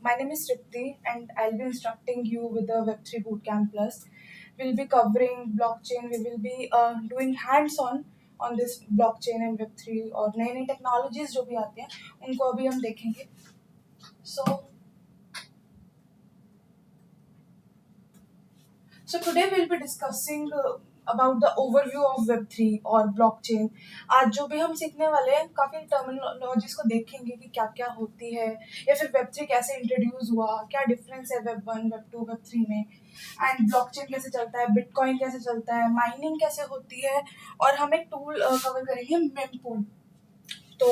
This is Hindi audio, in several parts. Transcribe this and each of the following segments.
My name is Tripti and I'll be instructing you with the Web3 Bootcamp Plus. We'll be covering blockchain. We will be doing hands on this blockchain and Web3 और नई नई टेक्नोलॉजीज जो भी आती हैं उनको अभी हम देखेंगे. So So today we'll be discussing about the overview of Web3 और blockchain. आज जो भी हम सीखने वाले हैं काफ़ी टर्मिनोलॉजीज को देखेंगे कि क्या क्या होती है या फिर Web3 कैसे इंट्रोड्यूस हुआ, क्या डिफरेंस है Web1, Web2, Web3 में, एंड ब्लॉकचेन कैसे चलता है, बिटकॉइन कैसे चलता है, माइनिंग कैसे होती है, और हम एक टूल कवर करेंगे मेमपूल. तो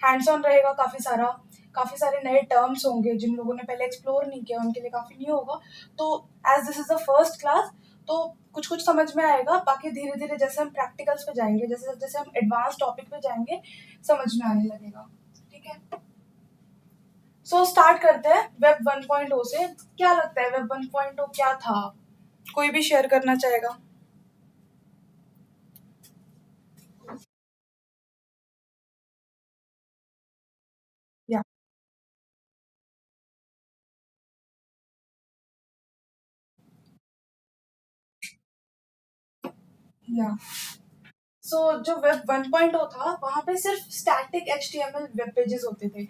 हैंड्स ऑन रहेगा काफ़ी सारे नए टर्म्स होंगे जिन लोगों ने पहले एक्सप्लोर नहीं किया उनके लिए काफ़ी न्यू होगा. तो as this is the first class तो कुछ कुछ समझ में आएगा, बाकी धीरे धीरे जैसे हम प्रैक्टिकल्स पे जाएंगे, जैसे जैसे हम एडवांस टॉपिक पे जाएंगे समझ में आने लगेगा. ठीक है, सो स्टार्ट करते हैं वेब 1.0 से. क्या लगता है वेब 1.0 क्या था? कोई भी शेयर करना चाहेगा? या या सो जो वेब 1.0 था वहाँ पे सिर्फ स्टैटिक HTML वेब पेजेस होते थे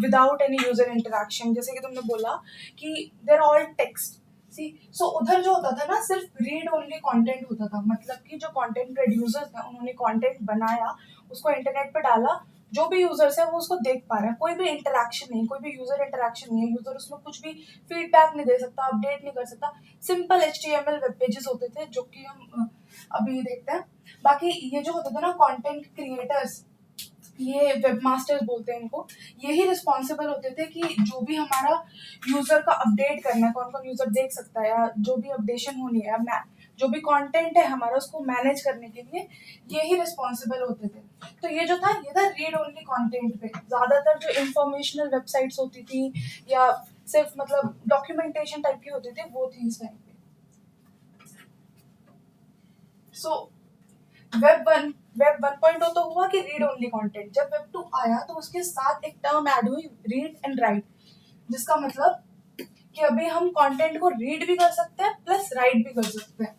विदाउट एनी यूजर इंटरेक्शन. जैसे कि तुमने बोला कि देर ऑल टेक्स्ट. सी सो उधर जो होता था ना सिर्फ रीड ओनली कंटेंट होता था. मतलब कि जो कंटेंट प्रोड्यूसर्स हैं उन्होंने कंटेंट बनाया, उसको इंटरनेट पे डाला, जो भी यूजर्स है वो उसको देख पा रहे हैं. कोई भी इंटरेक्शन नहीं, कोई भी यूजर इंटरेक्शन नहीं है. यूजर उसमें कुछ भी फीडबैक नहीं दे सकता, अपडेट नहीं कर सकता. सिंपल HTML वेब पेजेस होते थे जो कि हम अभी देखते हैं. बाकी ये जो होते थे ना कंटेंट क्रिएटर्स, ये वेब मास्टर्स बोलते हैं इनको, यही रिस्पॉन्सिबल होते थे कि जो भी हमारा यूजर का अपडेट करना है, कौन कौन यूजर देख सकता है या जो भी अपडेशन होनी है या जो भी कंटेंट है हमारा उसको मैनेज करने के लिए यही रिस्पॉन्सिबल होते थे. तो ये जो था ये था रीड ओनली कंटेंट पे. ज्यादातर जो इंफॉर्मेशनल वेबसाइट्स होती थी या सिर्फ मतलब डॉक्यूमेंटेशन टाइप की होती थी वो थी इस टाइम पे. सो वेब 1 तो हुआ कि रीड ओनली कंटेंट. जब वेब 2 आया तो उसके साथ एक टर्म ऐड हुई, रीड एंड राइट, जिसका मतलब कि अभी हम कंटेंट को रीड भी कर सकते हैं प्लस राइट भी कर सकते हैं,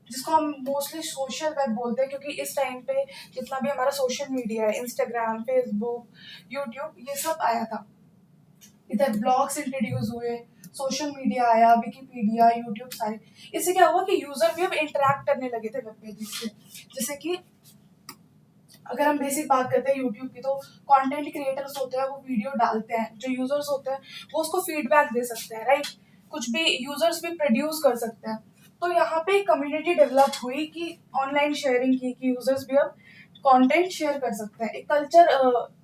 जिसको हम मोस्टली सोशल वेब बोलते हैं. क्योंकि इस टाइम पे जितना भी हमारा सोशल मीडिया है, इंस्टाग्राम, फेसबुक, यूट्यूब, ये सब आया था. इधर ब्लॉग्स इंट्रोड्यूस हुए, सोशल मीडिया आया, विकीपीडिया, यूट्यूब, सारे. इससे क्या हुआ कि यूजर भी अब इंटरेक्ट करने लगे थे वेब पेजेस से. जैसे कि अगर हम बेसिक बात करते हैं यूट्यूब की, तो कंटेंट क्रिएटर्स होते हैं वो वीडियो डालते हैं, जो यूजर्स होते हैं वो उसको फीडबैक दे सकते हैं, राइट. कुछ भी यूजर्स भी प्रोड्यूस कर सकते हैं. तो यहाँ पे कम्युनिटी डेवलप हुई कि ऑनलाइन शेयरिंग की कि यूजर्स भी अब कंटेंट शेयर कर सकते हैं. एक कल्चर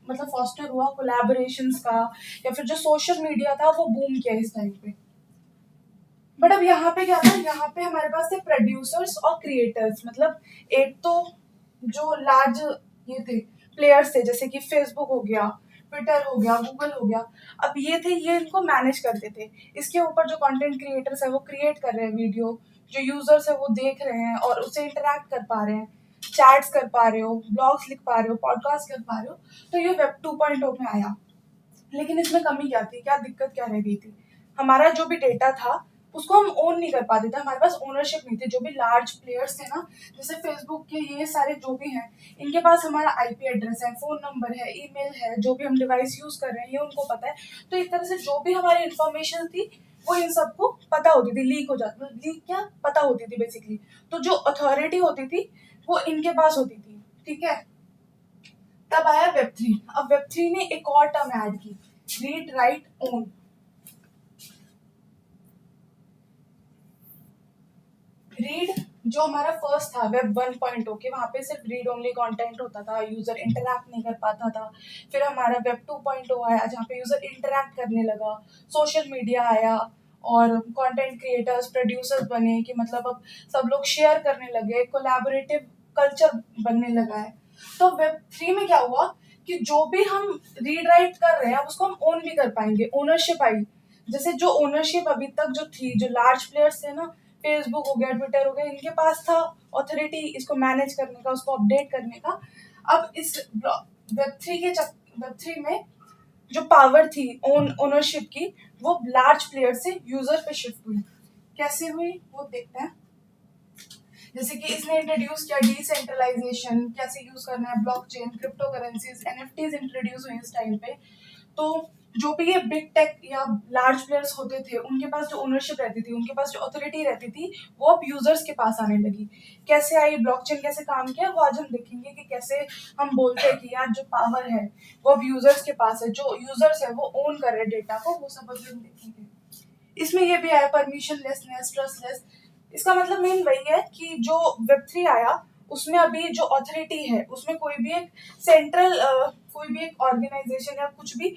मतलब फॉस्टर हुआ कोलैबोरेशंस का, या फिर जो सोशल मीडिया था वो बूम किया इस टाइम पे. बट अब यहाँ पे क्या था, यहाँ पे हमारे पास थे प्रोड्यूसर्स और क्रिएटर्स. मतलब एक तो जो लार्ज ये थे प्लेयर्स थे, जैसे कि फेसबुक हो गया, ट्विटर हो गया, गूगल हो गया. अब ये थे, ये इनको मैनेज करते थे. इसके ऊपर जो कंटेंट क्रिएटर्स है वो क्रिएट कर रहे हैं वीडियो, जो यूजर्स है वो देख रहे हैं और उससे इंटरेक्ट कर पा रहे हैं, चैट्स कर पा रहे हो, ब्लॉग्स लिख पा रहे हो, पॉडकास्ट कर पा रहे हो. तो ये वेब 2.0 में आया. लेकिन इसमें कमी क्या थी, क्या दिक्कत क्या रह गई थी? हमारा जो भी डेटा था उसको हम ओन नहीं कर पाते थे, हमारे पास ओनरशिप नहीं थी. जो भी लार्ज प्लेयर्स थे ना, जैसे फेसबुक के ये सारे जो भी हैं, इनके पास हमारा IP एड्रेस है, फोन नंबर है, ईमेल है, जो भी हम डिवाइस यूज कर रहे हैं ये उनको पता है. तो एक तरह से जो भी हमारी इंफॉर्मेशन थी वो इन सबको पता होती थी, लीक हो जाती, लीक क्या पता होती थी बेसिकली. तो जो अथॉरिटी होती थी वो इनके पास होती थी. ठीक है, तब आया वेब 3. अब वेब 3 ने एक और टर्म ऐड की, रीड राइट ओन. रीड जो हमारा फर्स्ट था वेब 1.0 के, वहाँ पे सिर्फ रीड ओनली कंटेंट होता था, यूजर इंटरैक्ट नहीं कर पाता था. फिर हमारा वेब 2.0 आया जहाँ पे यूजर इंटरैक्ट करने लगा, सोशल मीडिया आया और कंटेंट क्रिएटर्स प्रोड्यूसर्स बने कि मतलब अब सब लोग शेयर करने लगे, कोलैबोरेटिव कल्चर बनने लगा है. तो वेब 3 में क्या हुआ कि जो भी हम रीड राइट कर रहे हैं अब उसको हम ओन भी कर पाएंगे, ओनरशिप आई. जैसे जो ओनरशिप अभी तक जो थी, जो लार्ज प्लेयर्स थे ना, फेसबुक हो गया, ट्विटर हो गया, इनके पास था ऑथोरिटी इसको मैनेज करने का, उसको अपडेट करने का. अब इस वेब 3 में जो पावर थी ओनरशिप की वो लार्ज प्लेयर से यूजर पे शिफ्ट हुई। कैसे हुई वो देखते हैं। जैसे कि इसने इंट्रोड्यूस किया डिसेंट्रलाइजेशन, कैसे यूज करना है, blockchain, crypto currencies, NFTs introduce हुई इस टाइम पे। तो जो भी ये बिग टेक या लार्ज प्लेयर्स होते थे उनके पास जो ओनरशिप रहती थी, उनके पास जो अथॉरिटी रहती थी, वो अब यूजर्स के पास आने लगी। कैसे आई, ब्लॉकचेन कैसे काम किया, वो आज हम देखेंगे कि कैसे हम बोलते हैं कि यार जो पावर है वो अब यूजर्स के पास है, जो यूजर्स है वो ओन कर रहे डेटा को, वो सब अभी हम देखेंगे। इसमें ये भी आया परमिशन लेसनेस, ट्रस्टलेस। इसका मतलब मेन वही है कि जो वेब3 आया उसमें अभी जो अथॉरिटी है उसमें कोई भी एक सेंट्रल कोई भी एक ऑर्गेनाइजेशन या कुछ भी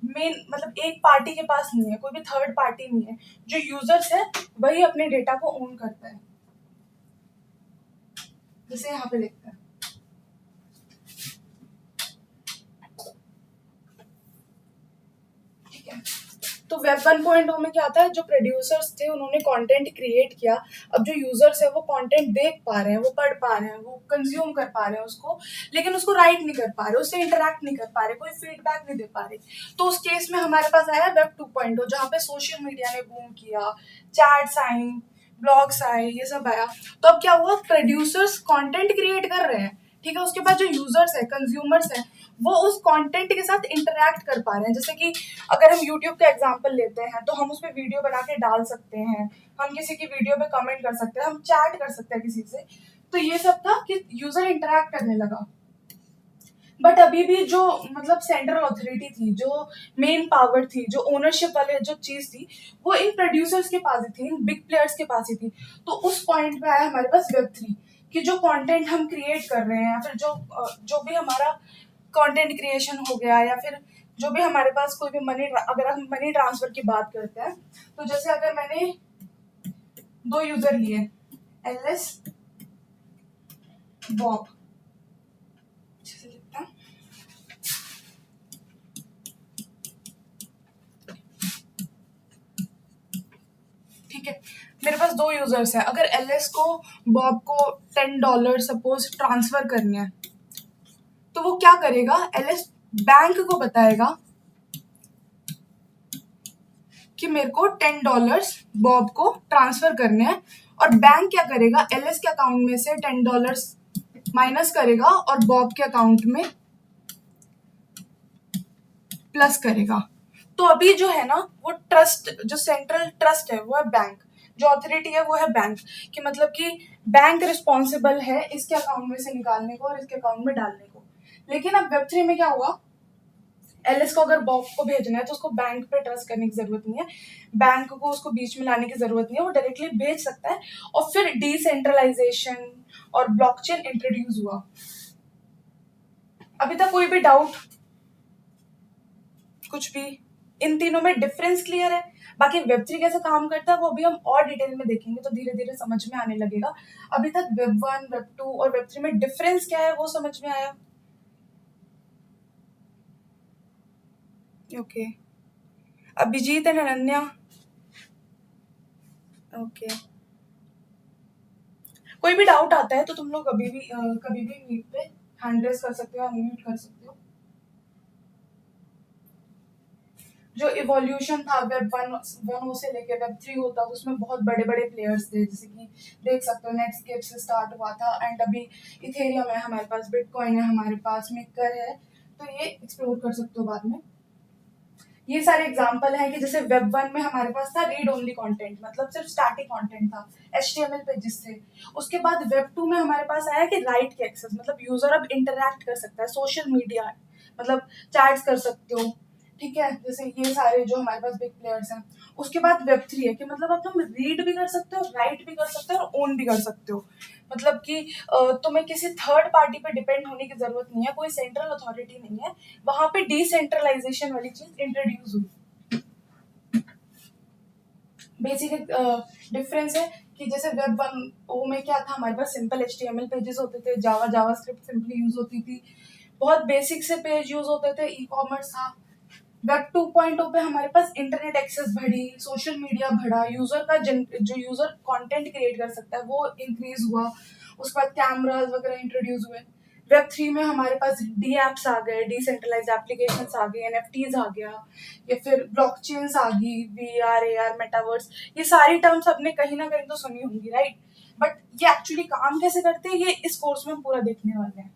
मेन मतलब एक पार्टी के पास नहीं है, कोई भी थर्ड पार्टी नहीं है। जो यूजर्स है वही अपने डेटा को ओन करता है। जैसे यहाँ पे देखते हैं। ठीक है, तो वेब 1.0 में क्या आता है, जो प्रोड्यूसर्स थे उन्होंने कंटेंट क्रिएट किया। अब जो यूजर्स है वो कंटेंट देख पा रहे हैं, वो पढ़ पा रहे हैं, वो कंज्यूम कर पा रहे हैं उसको, लेकिन उसको राइट नहीं कर पा रहे, उससे इंटरेक्ट नहीं कर पा रहे, कोई फीडबैक नहीं दे पा रहे। तो उस केस में हमारे पास आया वेब 2.0, जहाँ पे सोशल मीडिया ने बूम किया, चैट्स आई, ब्लॉग्स आए, ये सब आया। तो अब क्या हुआ, प्रोड्यूसर्स कंटेंट क्रिएट कर रहे हैं, ठीक है, उसके बाद जो यूजर्स है, कंज्यूमर्स है, वो उस कंटेंट के साथ इंटरेक्ट कर पा रहे हैं। जैसे कि अगर हम यूट्यूब का एग्जांपल लेते हैं तो हम उस पर वीडियो बना के डाल सकते हैं, हम किसी की वीडियो पे कमेंट कर सकते हैं, हम चैट कर सकते हैं किसी से। तो ये सब था कि यूजर इंटरेक्ट करने लगा। बट अभी भी जो मतलब सेंट्रल अथॉरिटी थी, जो मेन पावर थी, जो ओनरशिप वाले जो चीज थी, वो इन प्रोड्यूसर्स के पास ही थी, इन बिग प्लेयर्स के पास ही थी। तो उस पॉइंट पे आया हमारे पास वेब3 कि जो कंटेंट हम क्रिएट कर रहे हैं या फिर जो भी हमारा कंटेंट क्रिएशन हो गया, या फिर जो भी हमारे पास कोई भी मनी, अगर हम मनी ट्रांसफर की बात करते हैं, तो जैसे अगर मैंने 2 यूजर लिए, एलएस, बॉब, अच्छे से लिखता हूं। ठीक है, मेरे पास 2 यूजर्स है, अगर एलएस को बॉब को $10 सपोज ट्रांसफर करने हैं, तो वो क्या करेगा, एलएस बैंक को बताएगा कि मेरे को $10 बॉब को ट्रांसफर करने हैं, और बैंक क्या करेगा, एलएस के अकाउंट में से $10 माइनस करेगा और बॉब के अकाउंट में प्लस करेगा। तो अभी जो है ना, वो ट्रस्ट, जो सेंट्रल ट्रस्ट है वो है बैंक, जो अथॉरिटी है वो है बैंक, कि मतलब कि बैंक रिस्पॉन्सिबल है इसके अकाउंट में से निकालने को और इसके अकाउंट में डालने को। लेकिन अब वेब3 में क्या हुआ, एलएस को अगर बॉब को भेजना है तो उसको बैंक पे ट्रस्ट करने की जरूरत नहीं है, बैंक को उसको बीच में लाने की जरूरत नहीं है, वो डायरेक्टली भेज सकता है। और फिर डिसेंट्रलाइजेशन और ब्लॉकचेन इंट्रोड्यूस हुआ। अभी तक कोई भी डाउट, कुछ भी, इन तीनों में डिफरेंस क्लियर है? बाकी वेब3 कैसे काम करता है वो अभी हम और डिटेल में देखेंगे, तो धीरे धीरे समझ में आने लगेगा। अभी तक वेब 1, वेब 2 और वेब3 में डिफरेंस क्या है वो समझ में आया? Okay, Abhijit and Ananya, okay. कोई भी डाउट आता है तो तुम लोग कभी भी मीट पे हैंड रेस कर सकते हो, अनम्यूट कर सकते हो। जो इवोल्यूशन था वेब 1 से लेके वेब 3 होता, उसमें बहुत बड़े बड़े प्लेयर्स थे, जैसे कि देख सकते हो नेटस्केप से स्टार्ट हुआ था, एंड अभी इथेरियम है हमारे पास, बिटकॉइन है हमारे पास, मेकर है, तो ये एक्सप्लोर कर सकते हो बाद में। ये सारे एग्जांपल हैं कि जैसे वेब 1 में हमारे पास था रीड ओनली कंटेंट, मतलब सिर्फ स्टैटिक कंटेंट था, HTML पेजेस थे। उसके बाद वेब 2 में हमारे पास आया कि राइट के एक्सेस, मतलब यूजर अब इंटरैक्ट कर सकता है, सोशल मीडिया, मतलब चैट्स कर सकते हो, ठीक है, जैसे ये सारे जो हमारे पास बिग प्लेयर्स हैं। उसके बाद वेब 3 है कि मतलब अब तुम रीड भी कर सकते हो, राइट भी कर सकते हो और ओन भी कर सकते हो, मतलब कि तुम्हें किसी थर्ड पार्टी पे डिपेंड होने की जरूरत नहीं है, कोई सेंट्रल अथॉरिटी नहीं है, वहां पे डिसेंट्रलाइजेशन वाली चीज इंट्रोड्यूस हुई। बेसिक डिफरेंस है कि जैसे वेब 1 में क्या था, हमारे पास सिंपल HTML पेजेस होते थे, जावास्क्रिप्ट सिंपली यूज होती थी, बहुत बेसिक से पेज यूज होते थे, ई कॉमर्स था। वेब 2.0 पे हमारे पास इंटरनेट एक्सेस बढ़ी, सोशल मीडिया बढ़ा, यूजर का जो यूजर कंटेंट क्रिएट कर सकता है वो इंक्रीज हुआ, उसके बाद कैमरास वगैरह इंट्रोड्यूस हुए। वेब 3 में हमारे पास डी एप्स आ गए, डिसेंट्रलाइज एप्लीकेशंस आ गए, एनएफटीज आ गया, या फिर ब्लॉकचेन्स आ गई, वीआर, एआर, मेटावर्स। ये सारी टर्म्स आपने कहीं ना कहीं तो सुनी होंगी, राइट? बट ये एक्चुअली काम कैसे करते हैं, ये इस कोर्स में हम पूरा देखने वाले हैं।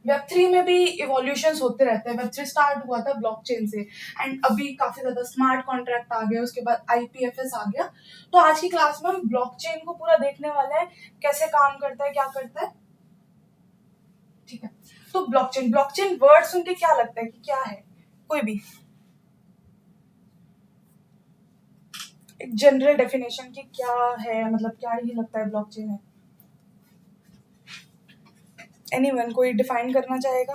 वेब 3 में भी इवोल्यूशंस होते रहते हैं। वेब 3 स्टार्ट हुआ था ब्लॉकचेन से, एंड अभी काफी ज्यादा स्मार्ट कॉन्ट्रैक्ट आ गए, उसके बाद आईपीएफएस आ गया। तो आज की क्लास में हम ब्लॉकचेन को पूरा देखने वाले हैं, कैसे काम करता है, क्या करता है, ठीक है? तो ब्लॉकचेन, ब्लॉकचेन वर्ड सुन के क्या लगता है कि क्या है? कोई भी एक जनरल डेफिनेशन की क्या है, मतलब क्या ही लगता है ब्लॉकचेन है? एनीवन कोई डिफाइन करना चाहेगा?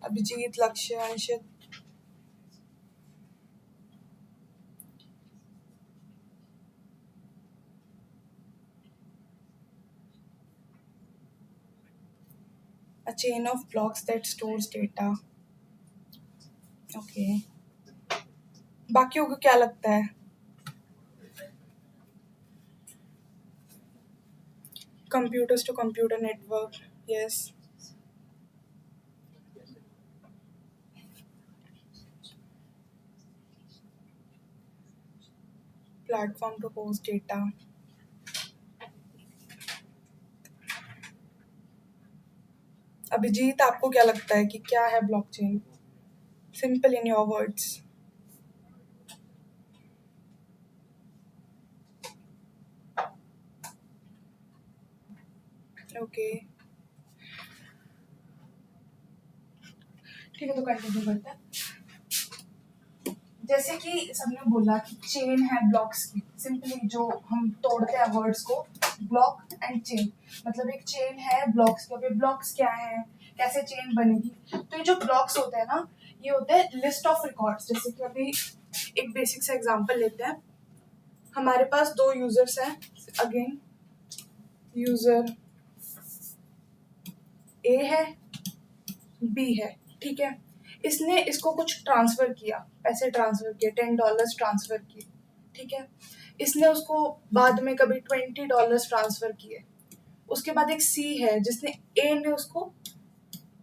Abhijit, Lakshya, Anshit? A chain of blocks that stores data. Okay, बाकियों को क्या लगता है? Computers to computer network, yes. Platform to host data. Abhijit, आपको क्या लगता है कि क्या है blockchain? Simple in your words. Okay, ठीक है, तो कंटिन्यू करते हैं। जैसे कि सबने बोला कि चेन है ब्लॉक्स की, सिंपली जो हम तोड़ते हैं वर्ड्स को, ब्लॉक एंड चेन, मतलब एक चेन है ब्लॉक्स की। अभी ब्लॉक्स क्या है, कैसे चेन बनेगी? तो ये जो ब्लॉक्स होते हैं ना, ये होते हैं लिस्ट ऑफ रिकॉर्ड्स। जैसे कि अभी एक बेसिक सा एग्जांपल लेते हैं। हमारे पास दो यूजर्स हैं, अगेन यूजर ए है, बी है, ठीक है? इसने इसको कुछ ट्रांसफर किया, पैसे ट्रांसफर किए, $10 ट्रांसफर किए, ठीक है? इसने उसको बाद में कभी $20 ट्रांसफर किए। उसके बाद एक सी है जिसने ए ने उसको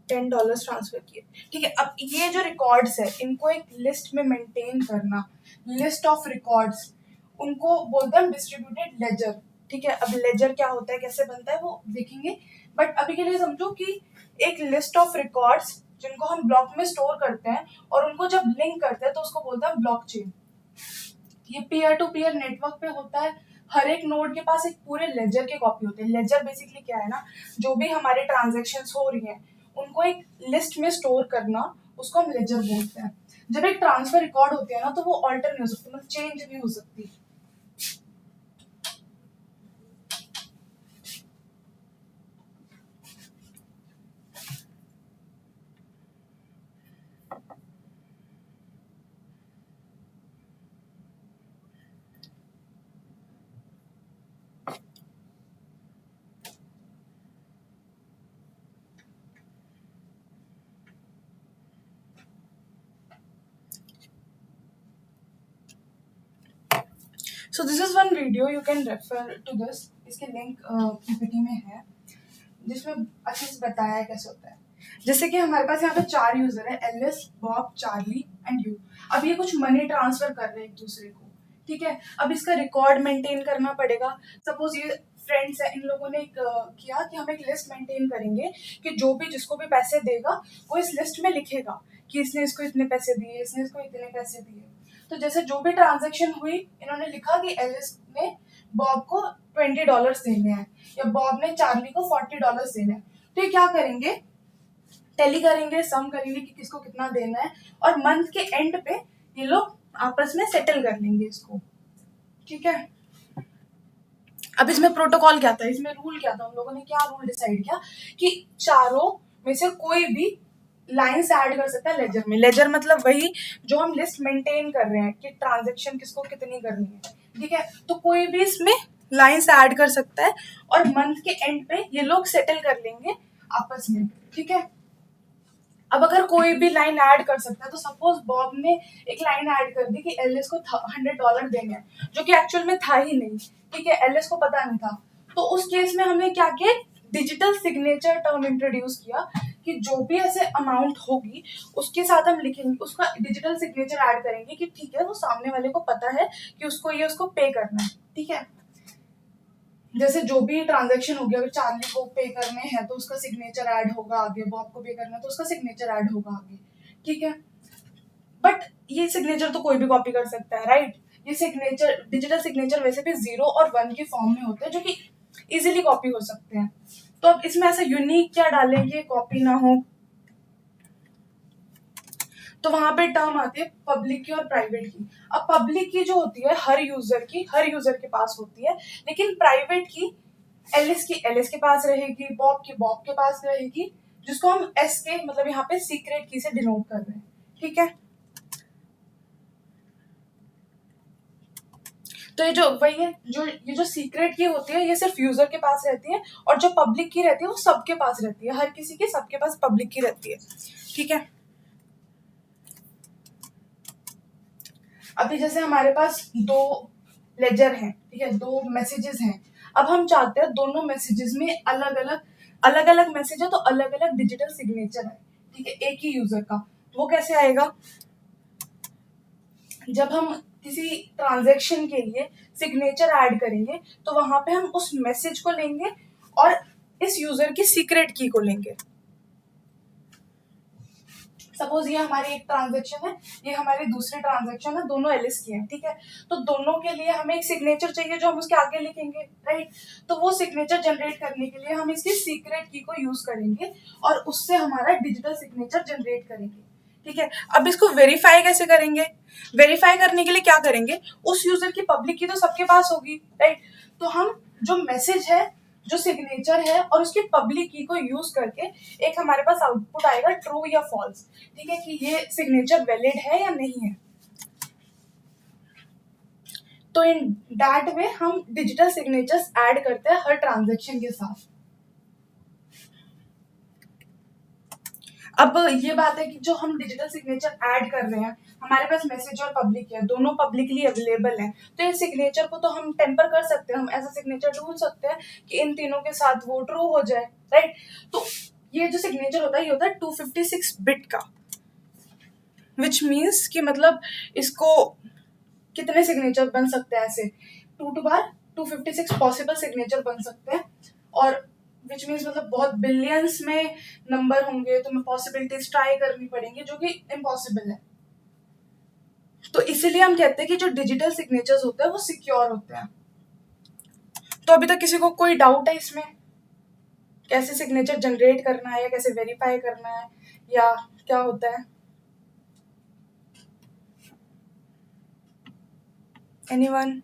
$10 ट्रांसफर किए, ठीक है? अब ये जो रिकॉर्ड्स है, इनको एक लिस्ट में मेंटेन करना, लिस्ट ऑफ रिकॉर्ड्स, उनको बोलते हैं डिस्ट्रीब्यूटेड लेजर, ठीक है? अब लेजर क्या होता है, कैसे बनता है, वो देखेंगे। बट अभी के लिए समझो कि एक लिस्ट ऑफ रिकॉर्ड्स जिनको हम ब्लॉक में स्टोर करते हैं और उनको जब लिंक करते हैं तो उसको बोलते हैं ब्लॉकचेन। ये पीयर टू पीयर नेटवर्क पे होता है। हर एक नोड के पास एक पूरे लेजर के कॉपी होते हैं। लेजर बेसिकली क्या है ना, जो भी हमारे ट्रांजेक्शन्स हो रही हैं उनको एक लिस्ट में स्टोर करना, उसको हम लेजर बोलते हैं। जब एक ट्रांसफर रिकॉर्ड होती है ना, तो वो ऑल्टर नहीं हो सकती, मतलब चेंज नहीं हो सकती। So this is one video, you can refer to this. इसके लिंक पीपीटी में है, जिसमें अच्छे से बताया है कैसे होता है। जैसे कि हमारे पास यहाँ पे 4 यूजर है, Alice, Bob, Charlie and you. अब ये कुछ मनी ट्रांसफर कर रहे हैं एक दूसरे को, ठीक है? अब इसका रिकॉर्ड मेंटेन करना पड़ेगा। सपोज ये फ्रेंड्स है, इन लोगों ने किया कि हम एक लिस्ट मेंटेन करेंगे कि जो भी जिसको भी पैसे देगा वो इस लिस्ट में लिखेगा कि इसने इसको इतने पैसे दिए, इसने इसको इतने पैसे दिए। तो जैसे जो भी ट्रांजेक्शन हुई, इन्होंने लिखा कि एलिस ने बॉब को $20 देने हैं, या बॉब ने चार्ली को $40 देने हैं। तो ये क्या करेंगे, टैली करेंगे, सम करेंगे कि किसको कितना देना है, और मंथ के एंड पे ये लोग आपस में सेटल कर लेंगे इसको, ठीक है? अब इसमें प्रोटोकॉल क्या था, इसमें रूल क्या था, उन लोगों ने क्या रूल डिसाइड किया कि चारों में से कोई भी लाइंस ऐड कर सकता है लेजर में। लेजर मतलब वही जो हम लिस्ट मेंटेन कर रहे हैं कि ट्रांजैक्शन किसको कितनी करनी है, ठीक है? तो कोई भी इसमें लाइंस ऐड कर सकता है, और मंथ के एंड पे ये लोग सेटल कर लेंगे आपस में, ठीक है? अब अगर कोई भी लाइन ऐड कर सकता है, तो सपोज बॉब ने एक लाइन ऐड कर दी कि एलिस को $100 देने हैं, जो कि एक्चुअल में था ही नहीं, ठीक है? एलिस को पता नहीं था। तो उस केस में हमने क्या किया, डिजिटल सिग्नेचर टर्म इंट्रोड्यूस किया कि जो भी ऐसे अमाउंट होगी उसके साथ हम लिखेंगे, उसका डिजिटल सिग्नेचर ऐड करेंगे कि ठीक है वो सामने वाले को पता है कि उसको ये उसको पे करना है, ठीक है। जैसे जो भी ट्रांजैक्शन हो गया, अगर चार्ली को पे करने हैं तो उसका सिग्नेचर ऐड होगा आगे, बॉब को पे करना है तो उसका सिग्नेचर ऐड होगा आगे, ठीक है। बट ये सिग्नेचर तो कोई भी कॉपी कर सकता है, राइट। ये सिग्नेचर, डिजिटल सिग्नेचर वैसे भी 0 और 1 की फॉर्म में होते हैं जो कि इजीली कॉपी हो सकते हैं। तो अब इसमें ऐसा यूनिक क्या डालेंगे कॉपी ना हो, तो वहां पे टर्म आती है पब्लिक की और प्राइवेट की। अब पब्लिक की जो होती है हर यूजर के पास होती है, लेकिन प्राइवेट की एलिस के पास रहेगी, बॉब के पास रहेगी, जिसको हम एस के मतलब यहाँ पे सीक्रेट की से डिनोट कर रहे हैं, ठीक है। तो ये जो वही है, ये जो सीक्रेट की होती है ये सिर्फ यूजर के पास रहती है, और जो पब्लिक की रहती है वो सबके पास रहती है, हर किसी की सबके पास पब्लिक की रहती है, ठीक है। अभी जैसे हमारे पास दो लेजर हैं, ठीक है, दो मैसेजेस हैं। अब हम चाहते हैं दोनों मैसेजेस में अलग अलग मैसेज है तो अलग अलग डिजिटल सिग्नेचर है, ठीक है, एक ही यूजर का। वो कैसे आएगा, जब हम किसी ट्रांजैक्शन के लिए सिग्नेचर ऐड करेंगे तो वहां पे हम उस मैसेज को लेंगे और इस यूजर की सीक्रेट की को लेंगे। सपोज ये हमारी एक ट्रांजैक्शन है, ये हमारी दूसरी ट्रांजैक्शन है, दोनों एलिस की है, ठीक है। तो दोनों के लिए हमें एक सिग्नेचर चाहिए जो हम उसके आगे लिखेंगे, राइट। तो वो सिग्नेचर जनरेट करने के लिए हम इसकी सीक्रेट की को यूज करेंगे और उससे हमारा डिजिटल सिग्नेचर जनरेट करेंगे, ठीक है। अब इसको वेरीफाई कैसे करेंगे, वेरीफाई करने के लिए क्या करेंगे, उस यूजर की पब्लिक की तो सबके पास होगी, राइट। तो हम जो मैसेज है, जो सिग्नेचर है और उसकी पब्लिक की को यूज करके एक हमारे पास आउटपुट आएगा ट्रू या फॉल्स, ठीक है, कि ये सिग्नेचर वैलिड है या नहीं है। तो इन दैट वे हम डिजिटल सिग्नेचर्स ऐड करते हैं हर ट्रांजैक्शन के साथ। अब ये बात है कि जो हम डिजिटल सिग्नेचर ऐड कर रहे हैं, हमारे पास मैसेज और पब्लिक है, दोनों पब्लिकली अवेलेबल है, तो इस सिग्नेचर को तो हम टेम्पर कर सकते हैं, हम ऐसा सिग्नेचर ढूंढ सकते हैं कि इन तीनों के साथ वो ट्रू हो जाए, राइट। तो ये जो सिग्नेचर होता है ये होता है 256 बिट का, विच मीन्स कि मतलब इसको कितने सिग्नेचर बन सकते हैं, ऐसे 2 to 256 पॉसिबल सिग्नेचर बन सकते हैं, और विच मीन्स मतलब बहुत बिलियंस में नंबर होंगे, तो हमें पॉसिबिलिटीज ट्राई करनी पड़ेंगी जो कि इम्पॉसिबल है। तो इसीलिए हम कहते हैं कि जो डिजिटल सिग्नेचर्स होते हैं वो सिक्योर होते हैं। तो अभी तक किसी को कोई डाउट है इसमें, कैसे सिग्नेचर जनरेट करना है या कैसे वेरीफाई करना है या क्या होता है? एनीवन?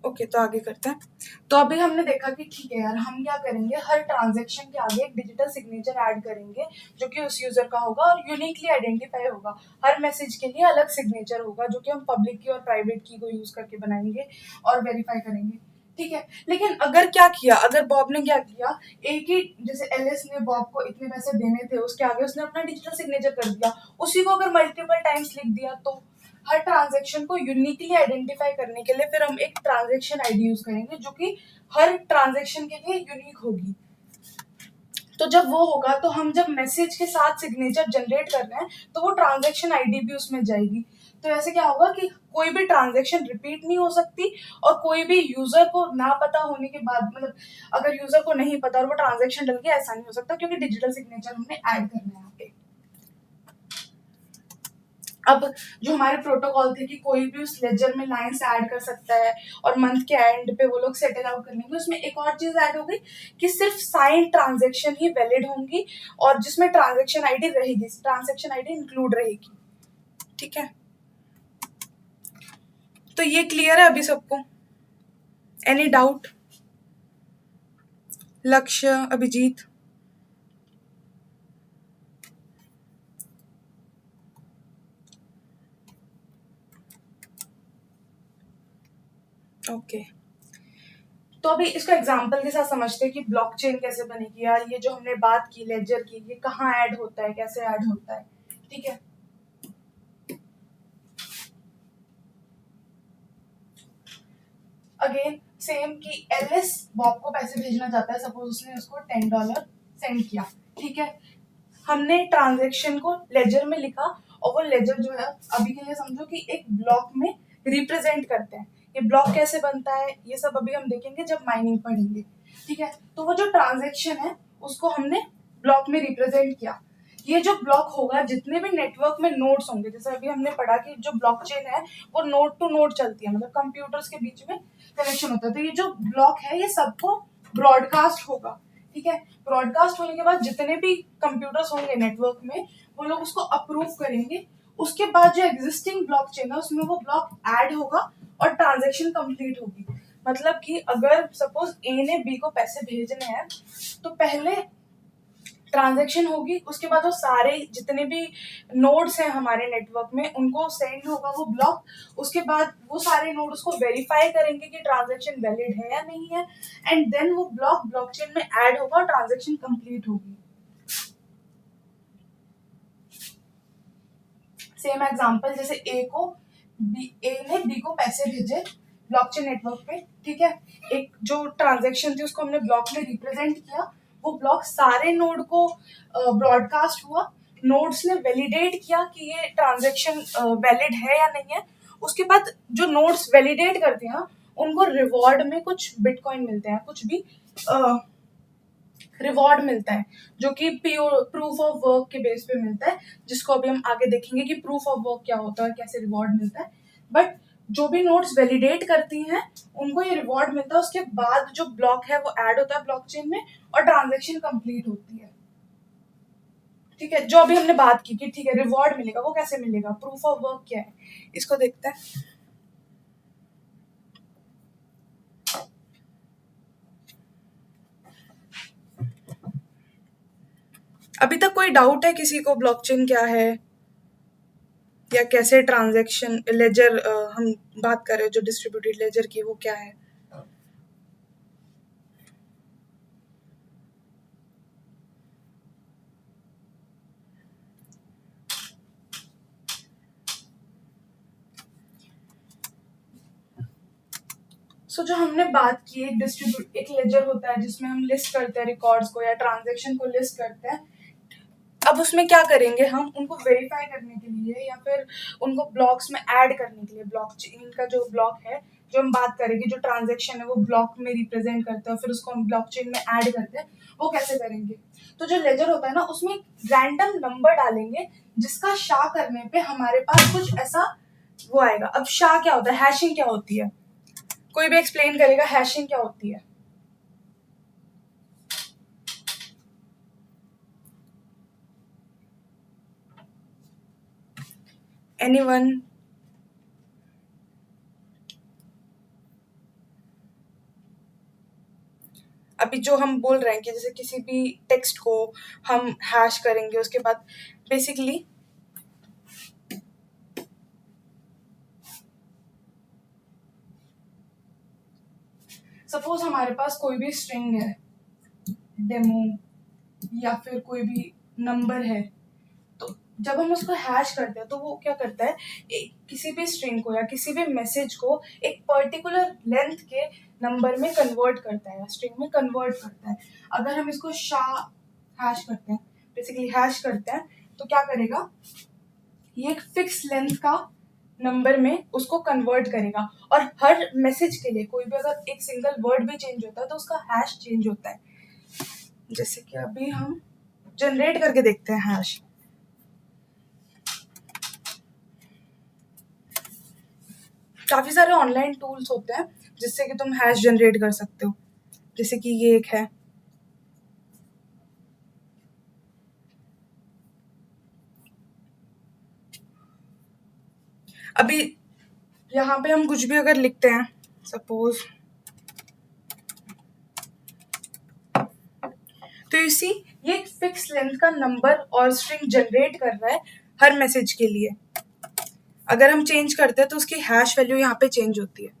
ओके, तो आगे करते हैं। तो अभी हमने देखा कि ठीक है यार, हम क्या करेंगे, हर ट्रांजैक्शन के आगे एक डिजिटल सिग्नेचर ऐड करेंगे जो कि उस यूजर का होगा और यूनिकली आइडेंटिफाई होगा। हर मैसेज के लिए अलग सिग्नेचर होगा जो कि हम पब्लिक की और प्राइवेट की को यूज करके बनाएंगे और वेरीफाई करेंगे, ठीक है। लेकिन अगर क्या किया, अगर बॉब ने क्या किया, एक ही जैसे एलिस ने बॉब को इतने पैसे देने थे, उसके आगे उसने अपना डिजिटल सिग्नेचर कर दिया, उसी को अगर मल्टीपल टाइम्स लिख दिया, तो हर ट्रांजैक्शन को यूनिकली आइडेंटिफाई करने के लिए फिर हम एक ट्रांजैक्शन आईडी यूज करेंगे जो कि हर ट्रांजैक्शन के लिए यूनिक होगी। तो जब वो होगा तो हम जब मैसेज के साथ सिग्नेचर जनरेट कर रहे हैं तो वो ट्रांजैक्शन आईडी भी उसमें जाएगी। तो ऐसे क्या होगा कि कोई भी ट्रांजैक्शन रिपीट नहीं हो सकती, और कोई भी यूजर को ना पता होने के बाद, मतलब अगर यूजर को नहीं पता और वो ट्रांजैक्शन डल गया, ऐसा नहीं हो सकता क्योंकि डिजिटल सिग्नेचर हमने ऐड करना है यहाँ पे। अब जो हमारे प्रोटोकॉल थे कि कोई भी उस लेजर में लाइंस ऐड कर सकता है और मंथ के एंड पे वो लोग सेटल आउट कर लेंगे, उसमें एक और चीज ऐड हो गई कि सिर्फ साइन ट्रांजैक्शन ही वैलिड होंगी और जिसमें ट्रांजैक्शन आईडी रहेगी, ट्रांजैक्शन आईडी इंक्लूड रहेगी, ठीक है। तो ये क्लियर है अभी सबको? Any doubt? लक्ष्य, अभिजीत? ओके, तो अभी इसको एग्जांपल के साथ समझते हैं कि ब्लॉकचेन कैसे बनेगी, यार ये जो हमने बात की लेजर की, ये कहाँ ऐड होता है, कैसे ऐड होता है, ठीक है। अगेन सेम कि एलिस बॉब को पैसे भेजना चाहता है, सपोज उसने उसको $10 सेंड किया, ठीक है। हमने ट्रांजेक्शन को लेजर में लिखा और वो लेजर जो है अभी के लिए समझो कि एक ब्लॉक में रिप्रेजेंट करते हैं। ये ब्लॉक कैसे बनता है ये सब अभी हम देखेंगे जब माइनिंग पढ़ेंगे, ठीक है। तो वो जो ट्रांजेक्शन है उसको हमने ब्लॉक में रिप्रेजेंट किया। ये जो ब्लॉक होगा, जितने भी नेटवर्क में नोड्स होंगे, जैसे अभी हमने पढ़ा कि जो ब्लॉकचेन है वो नोड टू नोड चलती है, मतलब कंप्यूटर्स के बीच में कनेक्शन होता है। तो ये जो ब्लॉक है ये सबको ब्रॉडकास्ट होगा, ठीक है। ब्रॉडकास्ट होने के बाद जितने भी कंप्यूटर्स होंगे नेटवर्क में वो लोग उसको अप्रूव करेंगे। उसके बाद जो एग्जिस्टिंग ब्लॉकचेन है उसमें वो ब्लॉक ऐड होगा और ट्रांजेक्शन कंप्लीट होगी। मतलब कि अगर सपोज ए ने बी को पैसे भेजने हैं तो पहले ट्रांजेक्शन होगी, उसके बाद वो सारे जितने भी नोड्स हैं हमारे नेटवर्क में उनको सेंड होगा वो ब्लॉक। उसके बाद वो सारे नोड उसको वेरीफाई करेंगे कि ट्रांजेक्शन वैलिड है या नहीं है, एंड देन वो ब्लॉक ब्लॉकचेन में ऐड होगा और ट्रांजेक्शन कंप्लीट होगी। सेम एग्जांपल, जैसे ए ने बी को पैसे भेजे ब्लॉकचेन नेटवर्क पे, ठीक है। एक जो ट्रांजेक्शन थी उसको हमने ब्लॉक में रिप्रेजेंट किया, वो ब्लॉक सारे नोड को ब्रॉडकास्ट हुआ। नोड्स ने वैलिडेट किया कि ये ट्रांजेक्शन वैलिड है या नहीं है। उसके बाद जो नोड्स वैलिडेट करते हैं उनको रिवॉर्ड में कुछ बिटकॉइन मिलते हैं, कुछ भी रिवॉर्ड मिलता है जो कि प्रूफ ऑफ वर्क के बेस पे मिलता है, जिसको अभी हम आगे देखेंगे कि प्रूफ ऑफ वर्क क्या होता है, कैसे रिवॉर्ड मिलता है। बट जो भी नोट्स वैलिडेट करती हैं उनको ये रिवॉर्ड मिलता है। उसके बाद जो ब्लॉक है वो ऐड होता है ब्लॉकचेन में और ट्रांजेक्शन कंप्लीट होती है, ठीक है। जो अभी हमने बात की कि ठीक है रिवॉर्ड मिलेगा, वो कैसे मिलेगा, प्रूफ ऑफ वर्क क्या है, इसको देखते हैं। अभी तक कोई डाउट है किसी को ब्लॉकचेन क्या है या कैसे ट्रांजैक्शन लेजर हम बात कर रहे हैं जो डिस्ट्रीब्यूटेड लेजर की, वो क्या है? जो हमने बात की एक लेजर होता है जिसमें हम लिस्ट करते हैं रिकॉर्ड्स को या ट्रांजैक्शन को लिस्ट करते हैं। अब उसमें क्या करेंगे, हम उनको वेरीफाई करने के लिए या फिर उनको ब्लॉक्स में ऐड करने के लिए, ब्लॉकचेन का जो ब्लॉक है जो हम बात करेंगे, जो ट्रांजैक्शन है वो ब्लॉक में रिप्रेजेंट करते हैं, फिर उसको हम ब्लॉकचेन में ऐड करते हैं, वो कैसे करेंगे। तो जो लेजर होता है ना उसमें रैंडम नंबर डालेंगे जिसका शा करने पे हमारे पास कुछ ऐसा वो आएगा। अब शा क्या होता है, हैशिंग क्या होती है, कोई भी एक्सप्लेन करेगा हैशिंग क्या होती है? एनीवन? अभी जो हम बोल रहे हैं कि जैसे किसी भी टेक्स्ट को हम हैश करेंगे, उसके बाद बेसिकली सपोज हमारे पास कोई भी स्ट्रिंग है, डेमो या फिर कोई भी नंबर है, तो जब हम उसको हैश करते हैं तो वो क्या करता है, किसी भी स्ट्रिंग को या किसी भी मैसेज को एक पर्टिकुलर लेंथ के नंबर में कन्वर्ट करता है या स्ट्रिंग में कन्वर्ट करता है। अगर हम इसको हैश करते हैं, बेसिकली हैश करते हैं, तो क्या करेगा, ये एक फिक्स लेंथ का नंबर में उसको कन्वर्ट करेगा और हर मैसेज के लिए कोई भी अगर एक सिंगल वर्ड भी चेंज होता है तो उसका हैश चेंज होता है। जैसे कि अभी हम जनरेट करके देखते हैं हैश। काफी सारे ऑनलाइन टूल्स होते हैं जिससे कि तुम हैश जनरेट कर सकते हो, जैसे कि ये एक है। अभी यहाँ पे हम कुछ भी अगर लिखते हैं, सपोज, तो यू सी ये एक फिक्स लेंथ का नंबर और स्ट्रिंग जनरेट कर रहा है हर मैसेज के लिए। अगर हम चेंज करते हैं तो उसकी हैश वैल्यू यहाँ पे चेंज होती है।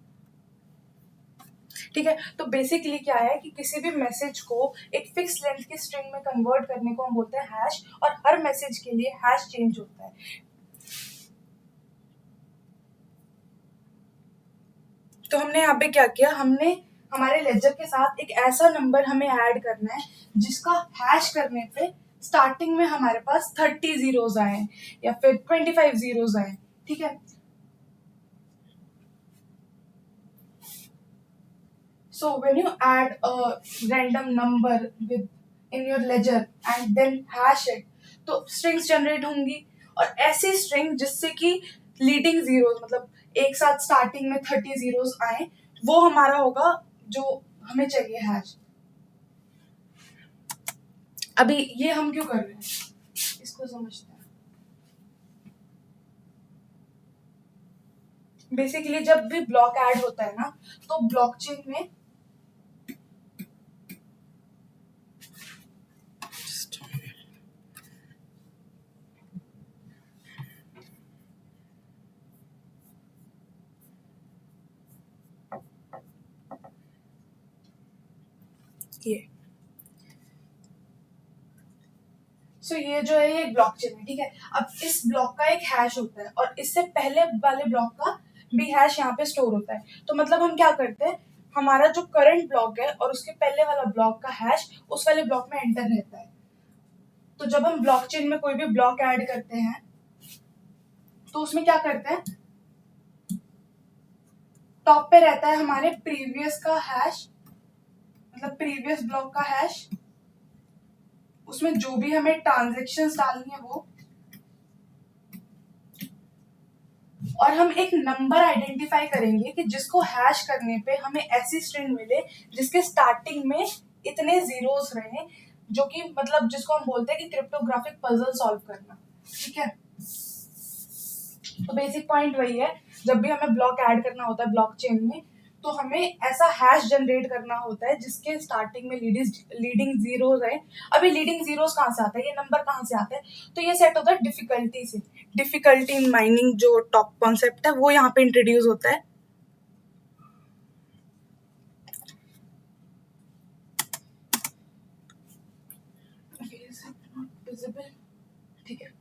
ठीक है। तो बेसिकली क्या है कि किसी भी मैसेज को एक फिक्स लेंथ की स्ट्रिंग में कन्वर्ट करने को हम बोलते हैं हैश, और हर मैसेज के लिए हैश चेंज होता है। तो हमने यहाँ पे क्या किया, हमने हमारे लेजर के साथ एक ऐसा नंबर हमें ऐड करना है जिसका हैश करने पे स्टार्टिंग में हमारे पास 30 जीरोज आए या फिर 25 जीरोज आए, ठीक है। So when you add a random number with in your ledger and then hash it, तो strings generate होंगी, और ऐसी string जिससे कि लीडिंग जीरोस मतलब एक साथ स्टार्टिंग में 30 जीरोस आए, वो हमारा होगा जो हमें चाहिए हैश। अभी ये हम क्यों कर रहे हैं इसको समझते हैं। बेसिकली जब भी ब्लॉक ऐड होता है ना, तो ब्लॉकचेन में ये ये जो है ये ब्लॉकचेन है, ठीक है। अब इस ब्लॉक का एक हैश होता है और इससे पहले वाले ब्लॉक का भी हैश यहाँ पे स्टोर होता है। तो मतलब हम क्या करते हैं, हमारा जो करंट ब्लॉक है और उसके पहले वाला ब्लॉक का हैश उस वाले ब्लॉक में एंटर रहता है। तो जब हम ब्लॉकचेन में कोई भी ब्लॉक ऐड करते हैं तो उसमें क्या करते हैं, टॉप पे रहता है हमारे प्रीवियस का हैश, मतलब प्रीवियस ब्लॉक का हैश, उसमें जो भी हमें ट्रांजेक्शन्स डालनी है वो, और हम एक नंबर आइडेंटिफाई करेंगे कि जिसको हैश करने पे हमें ऐसी स्ट्रिंग मिले जिसके स्टार्टिंग में इतने जीरोस रहे, जो कि मतलब जिसको हम बोलते हैं कि क्रिप्टोग्राफिक पजल सॉल्व करना, ठीक है। तो बेसिक पॉइंट वही है, जब भी हमें ब्लॉक ऐड करना होता है ब्लॉकचेन में, तो हमें ऐसा हैश जनरेट करना होता है जिसके स्टार्टिंग में लीडिंग जीरोस है। अभी लीडिंग जीरोस कहाँ से आता है, ये नंबर कहाँ से आता है, तो ये सेट होता है डिफिकल्टी से। डिफिकल्टी इन माइनिंग जो टॉप कॉन्सेप्ट है वो यहाँ पे इंट्रोड्यूस होता है। ठीक है,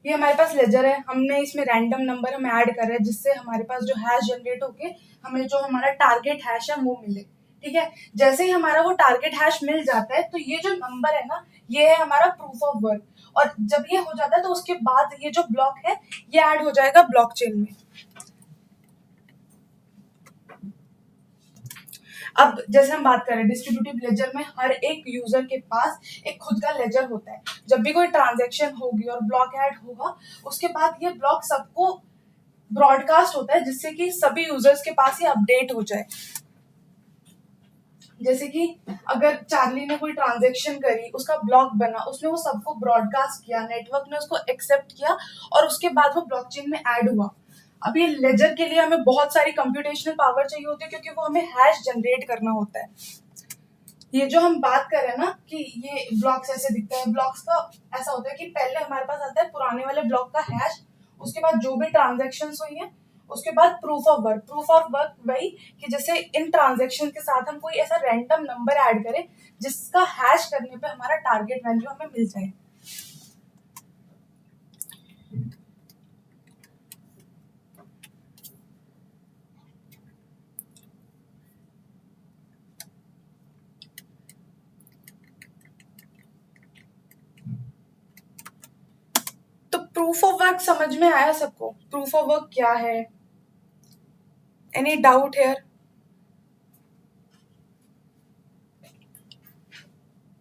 ये हमारे पास लेजर है, हमने इसमें रैंडम नंबर हम ऐड कर रहे हैं जिससे हमारे पास जो हैश जनरेट होके हमें जो हमारा टारगेट हैश है वो मिले, ठीक है। जैसे ही हमारा वो टारगेट हैश मिल जाता है तो ये जो नंबर है ना, ये है हमारा प्रूफ ऑफ वर्क, और जब ये हो जाता है तो उसके बाद ये जो ब्लॉक है ये ऐड हो जाएगा ब्लॉकचेन में। अब जैसे हम बात करें डिस्ट्रीब्यूटिव लेजर में, हर एक यूजर के पास एक खुद का लेजर होता है। जब भी कोई ट्रांजैक्शन होगी और ब्लॉक ऐड होगा, उसके बाद ये ब्लॉक सबको ब्रॉडकास्ट होता है जिससे कि सभी यूजर्स के पास ये अपडेट हो जाए। जैसे कि अगर चार्ली ने कोई ट्रांजैक्शन करी, उसका ब्लॉक बना, उसने वो सबको ब्रॉडकास्ट किया, नेटवर्क ने उसको एक्सेप्ट किया और उसके बाद वो ब्लॉकचेन में ऐड हुआ। अब ये लेजर के लिए हमें बहुत सारी कंप्यूटेशनल पावर चाहिए होती है क्योंकि वो हमें हैश जनरेट करना होता है। ये जो हम बात कर रहे हैं ना कि ये ब्लॉक्स ऐसे दिखते हैं, ब्लॉक्स का ऐसा होता है कि पहले हमारे पास आता है पुराने वाले ब्लॉक का हैश, उसके बाद जो भी ट्रांजैक्शंस हुई हैं, उसके बाद proof of work. Proof of work वही कि जैसे इन ट्रांजैक्शन के साथ हम कोई ऐसा रैंडम नंबर ऐड करें जिसका हैश करने पे हमारा टारगेट वैल्यू हमें मिल जाए। तो प्रूफ ऑफ वर्क समझ में आया सबको? प्रूफ ऑफ वर्क क्या है? Any doubt here?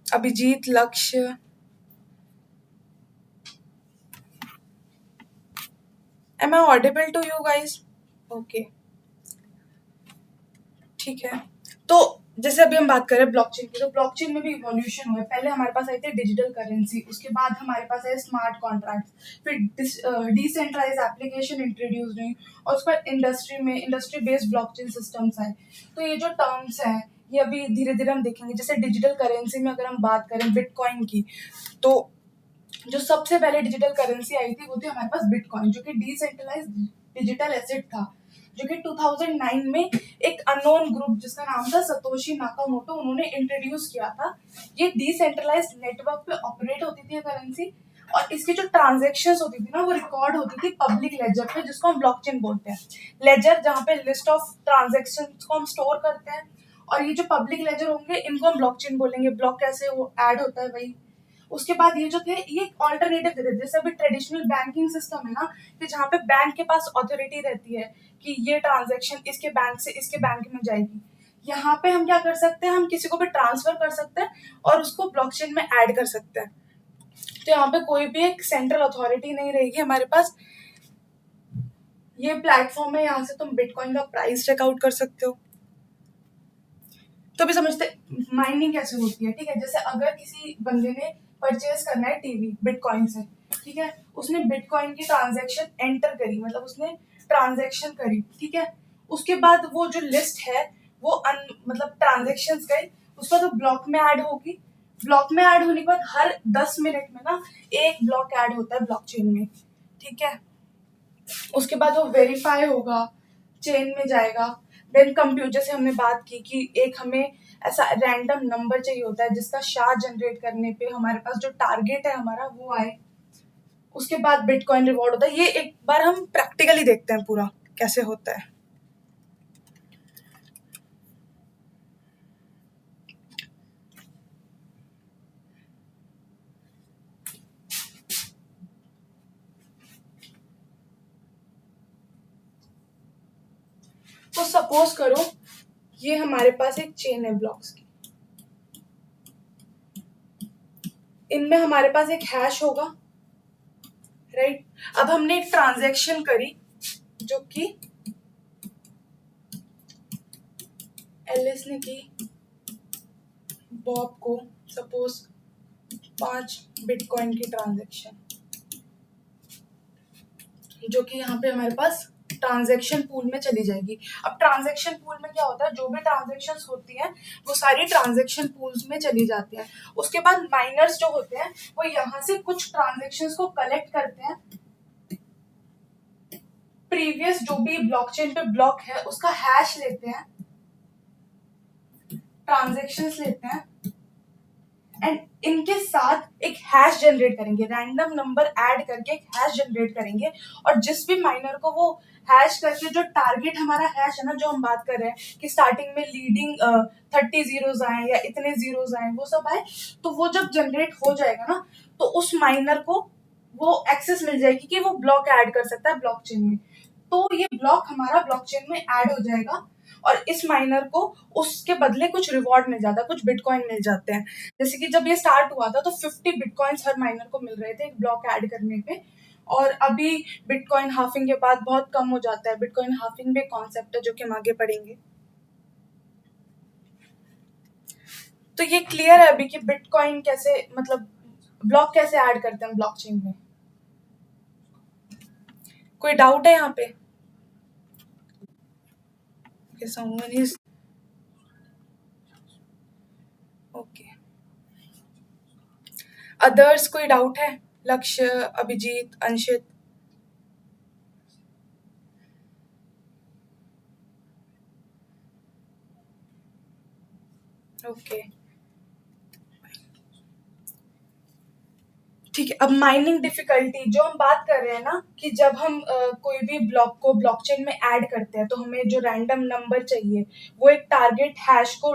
अभिजीत, लक्ष्य, am I audible to you guys? Okay, ठीक है। तो जैसे अभी हम बात करें ब्लॉकचेन की, तो ब्लॉकचेन में भी इवोल्यूशन हुआ है। पहले हमारे पास आई थी डिजिटल करेंसी, उसके बाद हमारे पास आए स्मार्ट कॉन्ट्रैक्ट्स, फिर डिसेंट्रलाइज एप्लीकेशन इंट्रोड्यूस हुई, और उसके बाद इंडस्ट्री बेस्ड ब्लॉकचेन सिस्टम्स आए। तो ये जो टर्म्स हैं ये अभी धीरे धीरे हम देखेंगे। जैसे डिजिटल करेंसी में अगर हम बात करें बिटकॉइन की, तो जो सबसे पहले डिजिटल करेंसी आई थी वो थी हमारे पास बिटकॉइन, जो कि डिसेंट्रलाइज डिजिटल एसेट था। जो कि 2009 में एक अननोन ग्रुप जिसका नाम था सतोशी नाकामोटो, उन्होंने इंट्रोड्यूस किया था। ये डिसेंट्रलाइज्ड नेटवर्क पे ऑपरेट होती थी करेंसी, और इसकी जो ट्रांजेक्शन होती थी ना वो रिकॉर्ड होती थी पब्लिक लेजर पे, जिसको हम ब्लॉकचेन बोलते हैं। लेजर जहाँ पे लिस्ट ऑफ ट्रांजेक्शन को हम स्टोर करते हैं, और ये जो पब्लिक लेजर होंगे इनको हम ब्लॉकचेन बोलेंगे। ब्लॉक कैसे वो ऐड होता है वही। उसके बाद ये जो थे ये ऑल्टरनेटिव थे, जैसे अभी ट्रेडिशनल बैंकिंग सिस्टम है ना, कि जहाँ पे बैंक के पास अथॉरिटी रहती है कि ये ट्रांजेक्शन इसके बैंक से इसके बैंक में जाएगी। यहाँ पे हम क्या कर सकते हैं, हम किसी को भी ट्रांसफर कर सकते हैं और उसको ब्लॉकचेन में ऐड कर सकते हैं। तो यहाँ पे कोई भी एक सेंट्रल अथॉरिटी नहीं रहेगी हमारे पास। ये प्लेटफॉर्म है, यहाँ से तुम बिटकॉइन का प्राइस चेकआउट कर सकते हो। तो भी समझते माइनिंग कैसे होती है, ठीक है। जैसे अगर किसी बंदे ने परचेज करना है टीवी बिटकॉइन से, ठीक है, उसने बिटकॉइन की ट्रांजैक्शन एंटर करी, मतलब उसने ट्रांजैक्शन करी, ठीक है। उसके बाद वो जो लिस्ट है वो मतलब ट्रांजैक्शंस गई, उसका तो ब्लॉक में ऐड होगी। ब्लॉक में ऐड होने के बाद हर 10 मिनट में ना एक ब्लॉक ऐड होता है ब्लॉकचेन में, ठीक है। उसके बाद वो वेरीफाई होगा, चेन में जाएगा। देन कंप्यूटर, जैसे हमने बात की कि एक हमें ऐसा रैंडम नंबर चाहिए होता है जिसका शा जनरेट करने पे हमारे पास जो टारगेट है हमारा वो आए। उसके बाद बिटकॉइन रिवॉर्ड होता है। ये एक बार हम प्रैक्टिकली देखते हैं पूरा कैसे होता है। तो सपोज करो ये हमारे पास एक चेन है ब्लॉक्स की, इनमें हमारे पास एक हैश होगा, राइट। अब हमने एक ट्रांजैक्शन करी जो कि एलिस ने की बॉब को, सपोज 5 बिटकॉइन की ट्रांजैक्शन, जो कि यहाँ पे हमारे पास ट्रांजैक्शन पूल में चली जाएगी। अब ट्रांजैक्शन पूल में क्या होता है, जो भी ट्रांजैक्शंस होती हैं वो सारी ट्रांजैक्शन पूल्स में चली जाती हैं। उसके बाद माइनर्स जो होते हैं वो यहाँ से कुछ ट्रांजैक्शंस को कलेक्ट करते हैं, प्रीवियस जो भी ब्लॉकचेन पे ब्लॉक है उसका हैश लेते हैं, ट्रांजैक्शंस लेते हैं, एंड इनके साथ एक हैश जनरेट करेंगे, रैंडम नंबर ऐड करके एक हैश जनरेट करेंगे। और जिस भी माइनर को वो हैश करके जो टारगेट हमारा हैश है ना, जो हम बात कर रहे हैं कि स्टार्टिंग में लीडिंग 30 जीरोज आए या इतने जीरोज आए, वो सब आए, तो वो जब जनरेट हो जाएगा ना तो उस माइनर को वो एक्सेस मिल जाएगी कि वो ब्लॉक ऐड कर सकता है ब्लॉकचेन में। तो ये ब्लॉक हमारा ब्लॉकचेन में ऐड हो जाएगा और इस माइनर को उसके बदले कुछ रिवॉर्ड मिल जाता है, कुछ बिटकॉइन मिल जाते हैं। जैसे कि जब ये स्टार्ट हुआ था तो 50 बिटकॉइंस हर माइनर को मिल रहे थे एक ब्लॉक ऐड करने पे, और अभी बिटकॉइन हाफिंग के बाद बहुत कम हो जाता है। बिटकॉइन हाफिंग भी कॉन्सेप्ट है जो कि हम आगे पढ़ेंगे। तो ये क्लियर है अभी कि बिटकॉइन कैसे, मतलब ब्लॉक कैसे ऐड करते हैं ब्लॉकचेन में। कोई डाउट है यहाँ पे? someone is okay. अदर्स कोई डाउट है? लक्ष्य, अभिजीत, अंशित? ओके ठीक है। अब माइनिंग डिफिकल्टी जो हम बात कर रहे हैं ना, कि जब हम कोई भी ब्लॉक को ब्लॉकचेन में ऐड करते हैं तो हमें जो रैंडम नंबर चाहिए वो एक टारगेट हैश को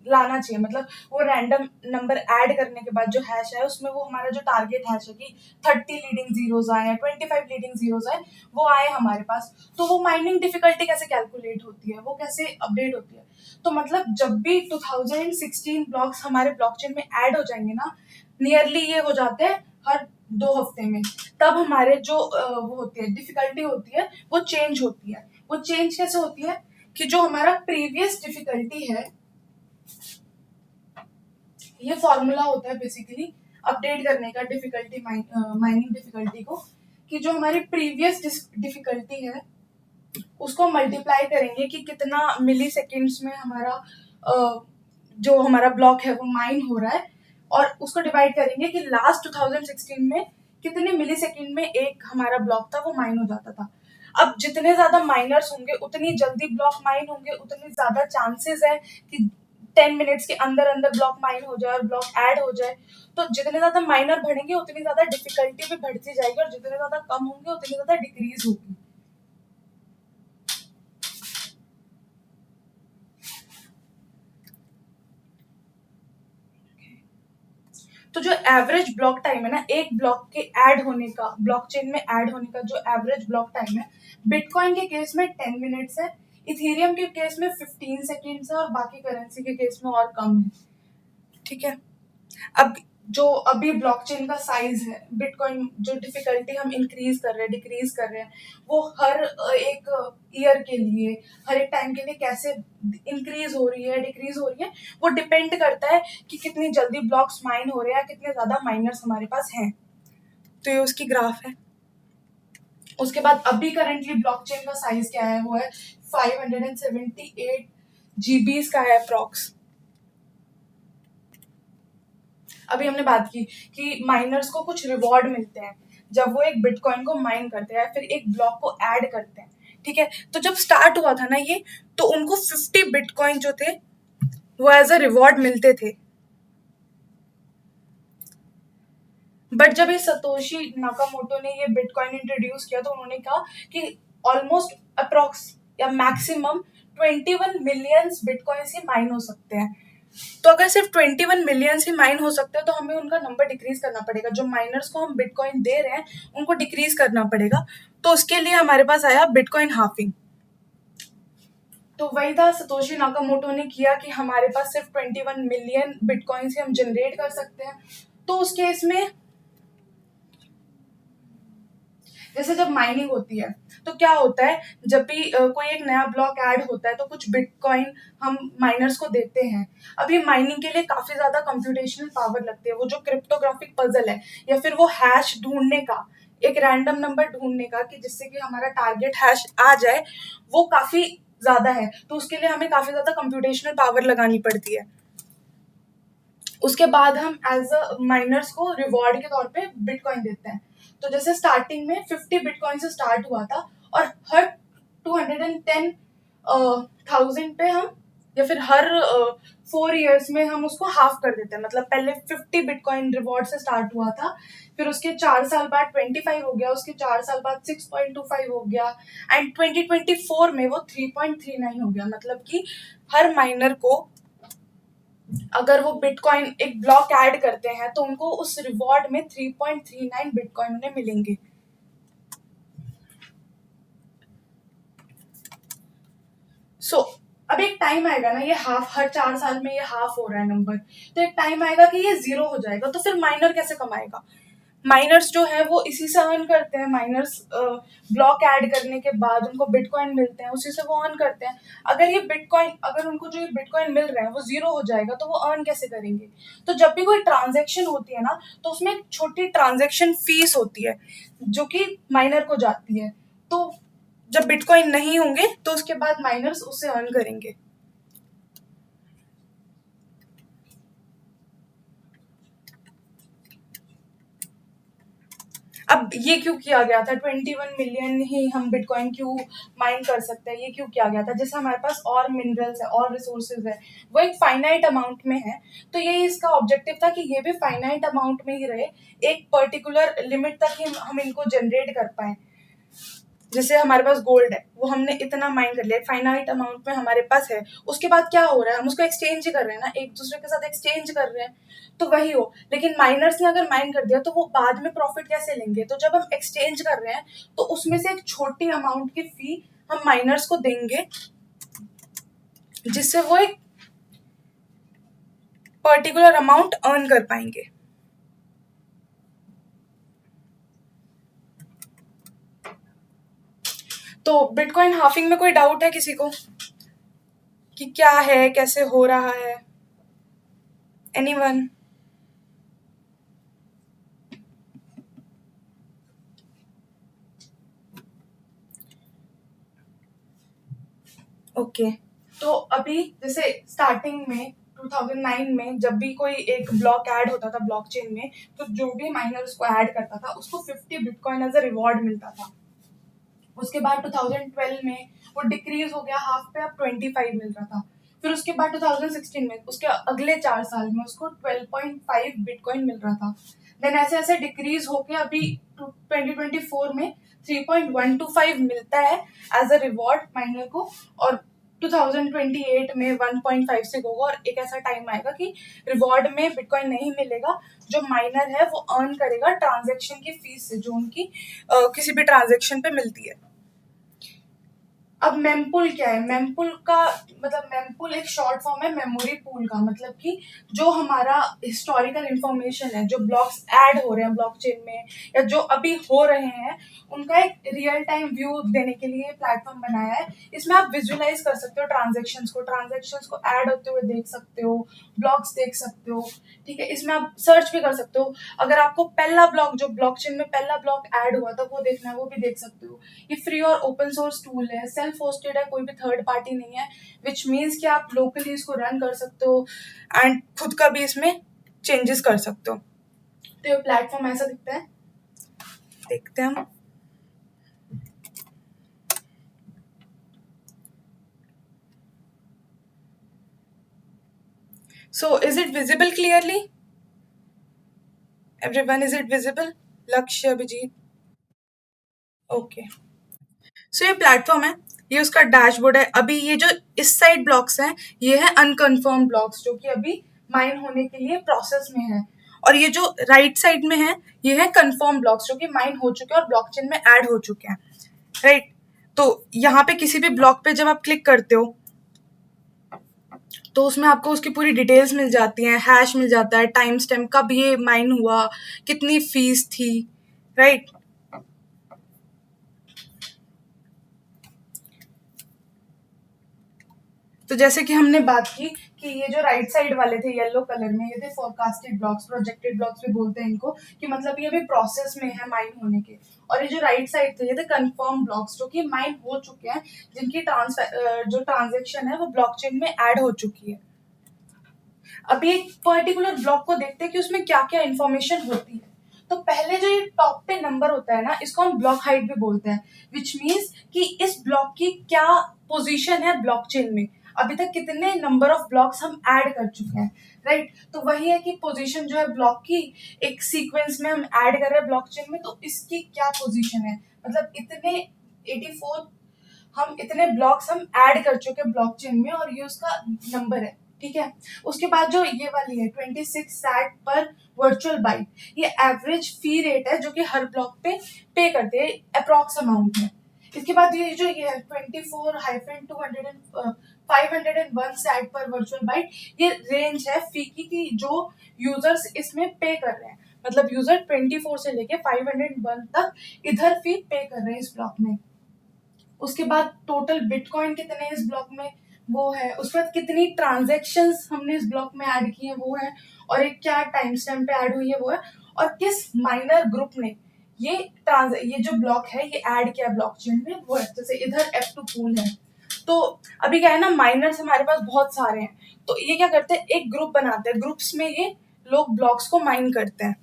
लाना चाहिए। मतलब वो रैंडम नंबर ऐड करने के बाद जो हैश है उसमें वो हमारा जो टारगेट हैश है कि 30 लीडिंग जीरोज आए या 25 लीडिंग जीरोज आए, वो आए हमारे पास। तो वो माइनिंग डिफिकल्टी कैसे कैलकुलेट होती है, वो कैसे अपडेट होती है? तो मतलब जब भी 2016 ब्लॉक्स हमारे ब्लॉकचेन में ऐड हो जाएंगे ना, नियरली ये हो जाते हैं हर 2 हफ्ते में, तब हमारे जो वो होती है डिफिकल्टी होती है वो चेंज होती है। वो चेंज कैसे होती है कि जो हमारा प्रीवियस डिफिकल्टी है, ये फॉर्मूला होता है बेसिकली अपडेट करने का डिफिकल्टी माइनिंग डिफिकल्टी को, कि जो हमारी प्रीवियस डिफिकल्टी है उसको मल्टीप्लाई करेंगे कि कितना मिली सेकेंड्स में हमारा जो हमारा ब्लॉक है वो माइन हो रहा है, और उसको डिवाइड करेंगे कि लास्ट 2016 में कितने मिली सेकेंड में एक हमारा ब्लॉक था वो माइन हो जाता था। अब जितने ज्यादा माइनर्स होंगे उतनी जल्दी ब्लॉक माइन होंगे, उतनी ज्यादा चांसेस है कि 10 मिनट्स के अंदर अंदर ब्लॉक माइन हो जाए और ब्लॉक ऐड हो जाए। तो जितने ज्यादा माइनर बढ़ेंगे उतनी ज्यादा डिफिकल्टी भी बढ़ती जाएगी, और जितने ज्यादा कम होंगे उतनी ज्यादा डिक्रीज होगी। तो जो एवरेज ब्लॉक टाइम है ना, एक ब्लॉक के ऐड होने का, ब्लॉकचेन में ऐड होने का जो एवरेज ब्लॉक टाइम है, बिटकॉइन के केस में 10 मिनट्स है, इथेरियम के केस में 15 सेकेंड्स है, और बाकी करेंसी के केस में और कम है। ठीक है। अब जो अभी ब्लॉकचेन का साइज है, बिटकॉइन जो डिफिकल्टी हम इंक्रीज कर रहे हैं, डिक्रीज कर रहे हैं, वो हर एक ईयर के लिए, हर एक टाइम के लिए कैसे इंक्रीज हो रही है, डिक्रीज हो रही है, वो डिपेंड करता है कि कितनी जल्दी ब्लॉक्स माइन हो रहे हैं, कितने ज्यादा माइनर्स हमारे पास हैं। तो ये उसकी ग्राफ है। उसके बाद अभी करंटली ब्लॉकचेन का साइज क्या है, वो है 578 जीबीज का है अप्रॉक्स। अभी हमने बात की कि माइनर्स को कुछ रिवॉर्ड मिलते हैं जब वो एक बिटकॉइन को माइन करते हैं, फिर एक ब्लॉक को ऐड करते हैं। ठीक है। तो जब स्टार्ट हुआ था ना ये, तो उनको 50 बिटकॉइन जो थे वो एज अ रिवॉर्ड मिलते थे। बट जब ये सतोशी नाकामोटो ने ये बिटकॉइन इंट्रोड्यूस किया, तो उन्होंने कहा कि ऑलमोस्ट अप्रॉक्स या मैक्सिमम 21 मिलियन बिटकॉइन ही माइन हो सकते हैं। तो अगर सिर्फ 21 मिलियन ही माइन हो सकते हैं, तो हमें उनका नंबर डिक्रीज करना पड़ेगा, जो माइनर्स को हम बिटकॉइन दे रहे हैं उनको डिक्रीज करना पड़ेगा। तो उसके लिए हमारे पास आया बिटकॉइन हाफिंग। तो वही था, सतोशी नाकामोटो ने किया कि हमारे पास सिर्फ 21 मिलियन बिटकॉइन से हम जनरेट कर सकते हैं। तो उस केस में जैसे जब माइनिंग होती है तो क्या होता है, जब भी कोई एक नया ब्लॉक ऐड होता है तो कुछ बिटकॉइन हम माइनर्स को देते हैं। अब ये माइनिंग के लिए काफी ज्यादा कंप्यूटेशनल पावर लगती है। वो जो क्रिप्टोग्राफिक पजल है, या फिर वो हैश ढूंढने का, एक रैंडम नंबर ढूंढने का कि जिससे कि हमारा टारगेट हैश आ जाए, वो काफी ज्यादा है। तो उसके लिए हमें काफी ज्यादा कंप्यूटेशनल पावर लगानी पड़ती है। उसके बाद हम एज अ माइनर्स को रिवॉर्ड के तौर पे बिटकॉइन देते हैं। तो जैसे स्टार्टिंग में 50 बिटकॉइन से स्टार्ट हुआ था, और हर 210,000 पे हम, या फिर हर 4 इयर्स में हम उसको हाफ कर देते हैं। मतलब पहले 50 बिटकॉइन रिवॉर्ड से स्टार्ट हुआ था, फिर उसके 4 साल बाद 25 हो गया, उसके 4 साल बाद 6.25 हो गया, एंड 2024 में वो 3.39 हो गया। मतलब कि हर माइनर को अगर वो बिटकॉइन एक ब्लॉक ऐड करते हैं, तो उनको उस रिवॉर्ड में 3.39 बिटकॉइन उन्हें मिलेंगे। सो अब एक टाइम आएगा ना, ये हाफ, हर 4 साल में ये हाफ हो रहा है नंबर, तो एक टाइम आएगा कि ये 0 हो जाएगा। तो फिर माइनर कैसे कमाएगा? माइनर्स जो है वो इसी से अर्न करते हैं। माइनर्स ब्लॉक ऐड करने के बाद उनको बिटकॉइन मिलते हैं, उसी से वो अर्न करते हैं। अगर ये बिटकॉइन, अगर उनको जो ये बिटकॉइन मिल रहा है वो 0 हो जाएगा, तो वो अर्न कैसे करेंगे? तो जब भी कोई ट्रांजेक्शन होती है ना, तो उसमें एक छोटी ट्रांजेक्शन फीस होती है जो कि माइनर को जाती है। तो जब बिटकॉइन नहीं होंगे तो उसके बाद माइनर्स उससे अर्न करेंगे। अब ये क्यों किया गया था, 21 मिलियन ही हम बिटकॉइन क्यों माइन कर सकते हैं, ये क्यों किया गया था? जैसे हमारे पास और मिनरल्स है और रिसोर्सेज है, वो एक फाइनाइट अमाउंट में है, तो ये इसका ऑब्जेक्टिव था कि ये भी फाइनाइट अमाउंट में ही रहे, एक पर्टिकुलर लिमिट तक ही हम इनको जनरेट कर पाए। जैसे हमारे पास गोल्ड है, वो हमने इतना माइन कर लिया, फाइनाइट अमाउंट में हमारे पास है, उसके बाद क्या हो रहा है, हम उसको एक्सचेंज ही कर रहे हैं ना, एक दूसरे के साथ एक्सचेंज कर रहे हैं, तो वही हो। लेकिन माइनर्स ने अगर माइन कर दिया तो वो बाद में प्रॉफिट कैसे लेंगे? तो जब हम एक्सचेंज कर रहे हैं, तो उसमें से एक छोटी अमाउंट की फी हम माइनर्स को देंगे, जिससे वो एक पर्टिकुलर अमाउंट अर्न कर पाएंगे। तो बिटकॉइन हाफिंग में कोई डाउट है किसी को कि क्या है, कैसे हो रहा है? एनीवन? ओके। तो अभी जैसे स्टार्टिंग में 2009 में जब भी कोई एक ब्लॉक ऐड होता था ब्लॉकचेन में, तो जो भी माइनर उसको ऐड करता था उसको 50 बिटकॉइन एज अ रिवॉर्ड मिलता था। उसके बाद 2012 में वो डिक्रीज हो गया हाफ पे, अब 25 मिल रहा था। फिर उसके बाद 2016 में उसके अगले 4 साल में उसको 12.5 बिटकॉइन मिल रहा था। देन ऐसे ऐसे डिक्रीज होके अभी 2024 में 3.125 मिलता है एज अ रिवॉर्ड माइनर को, और 2028 में 1.56 होगा, और एक ऐसा टाइम आएगा कि रिवॉर्ड में बिटकॉइन नहीं मिलेगा, जो माइनर है वो अर्न करेगा ट्रांजैक्शन की फीस से, जो उनकी किसी भी ट्रांजैक्शन पे मिलती है। अब मेमपुल क्या है? मेमपुल का मतलब मेमपुल एक शॉर्ट फॉर्म है मेमोरी पूल का, मतलब कि जो हमारा हिस्टोरिकल इंफॉर्मेशन है, जो ब्लॉक्स ऐड हो रहे हैं ब्लॉकचेन में या जो अभी हो रहे हैं, उनका एक रियल टाइम व्यू देने के लिए प्लेटफॉर्म बनाया है। इसमें आप विजुअलाइज कर सकते हो ट्रांजेक्शन्स को ऐड होते हुए देख सकते हो, ब्लॉक्स देख सकते हो, ठीक है। इसमें आप सर्च भी कर सकते हो, अगर आपको पहला ब्लॉक जो ब्लॉकचेन में पहला ब्लॉक ऐड हुआ था वो देखना है, वो भी देख सकते हो। ये फ्री और ओपन सोर्स टूल है, सेल्फ होस्टेड है, कोई भी थर्ड पार्टी नहीं है, विच मीन्स कि आप लोकली इसको रन कर सकते हो एंड खुद का भी इसमें चेंजेस कर सकते हो। तो ये प्लेटफॉर्म ऐसा दिखता है, देखते हैं हम। So is it visible clearly? Everyone, is it visible? Lakshya, Abhijit. Okay. सो ये प्लेटफॉर्म है, ये उसका डैशबोर्ड है। अभी ये जो इस साइड ब्लॉक्स हैं, ये है अनकन्फर्म ब्लॉक्स, जो कि अभी माइन होने के लिए प्रोसेस में है, और ये जो राइट साइड में है, ये है कन्फर्म ब्लॉक्स, जो कि माइन हो चुके हैं और ब्लॉकचेन में ऐड हो चुके हैं, राइट। तो यहाँ पे किसी भी ब्लॉक पे जब आप क्लिक करते हो तो उसमें आपको उसकी पूरी डिटेल्स मिल जाती हैं, हैश मिल जाता है, टाइम स्टैम्प कब ये माइन हुआ, कितनी फीस थी, राइट। तो जैसे कि हमने बात की कि ये जो राइट साइड वाले थे येलो कलर में, ये थे फोरकास्टेड ब्लॉक्स, प्रोजेक्टेड ब्लॉक्स भी बोलते हैं इनको, कि मतलब ये अभी प्रोसेस में है माइन होने के। और ये जो राइट साइड थे, ये थे कंफर्म ब्लॉक्स, जो कि माइन हो चुके हैं, जिनकी जो ट्रांजेक्शन है वो ब्लॉकचेन में ऐड हो चुकी है। अभी एक पर्टिकुलर ब्लॉक को देखते हैं कि उसमें क्या क्या इन्फॉर्मेशन होती है। तो पहले जो ये टॉप पे नंबर होता है ना, इसको हम ब्लॉक हाइट भी बोलते हैं, विच मीन्स कि इस ब्लॉक की क्या पोजीशन है ब्लॉकचेन में, अभी तक कितने नंबर ऑफ ब्लॉक्स हम ऐड कर चुके हैं, राइट। तो वही है कि पोजीशन जो है ब्लॉक की, एक सीक्वेंस में हम ऐड कर रहे हैं ब्लॉकचेन में, तो इसकी क्या पोजीशन है, मतलब इतने 84 हम इतने ब्लॉक्स हम ऐड कर चुके हैं ब्लॉकचेन में, और ये उसका नंबर है, ठीक है। उसके बाद जो ये वाली है 26 सैट पर वर्चुअल बाइट, ये एवरेज फी रेट है जो कि हर ब्लॉक पे करते हैं, अप्रॉक्स अमाउंट है। इसके बाद ये है 501 सैट पर वर्चुअल बाइट, ये रेंज है फी की जो यूजर्स इसमें पे कर रहे हैं, मतलब यूजर 24 से लेके 501 तक इधर फी पे कर रहे हैं इस ब्लॉक में। उसके बाद टोटल बिटकॉइन कितने इस ब्लॉक में वो है, उसके बाद कितनी ट्रांजेक्शन्स हमने इस ब्लॉक में ऐड की है वो है, और एक क्या टाइम स्टैम्प पे ऐड हुई है वो है, और किस माइनर ग्रुप ने ये जो ब्लॉक है ये ऐड किया ब्लॉकचेन में वो है। जैसे इधर F2 पूल है, तो अभी क्या है ना, माइनर्स हमारे पास बहुत सारे हैं, तो ये क्या करते हैं, एक ग्रुप बनाते हैं, ग्रुप्स में ये लोग ब्लॉक्स को माइन करते हैं।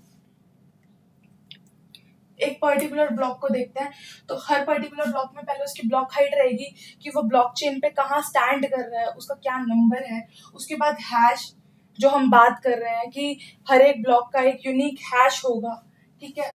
एक पर्टिकुलर ब्लॉक को देखते हैं, तो हर पर्टिकुलर ब्लॉक में पहले उसकी ब्लॉक हाइट रहेगी कि वो ब्लॉकचेन पे कहाँ स्टैंड कर रहा है, उसका क्या नंबर है। उसके बाद हैश, जो हम बात कर रहे हैं कि हर एक ब्लॉक का एक यूनिक हैश होगा, ठीक है।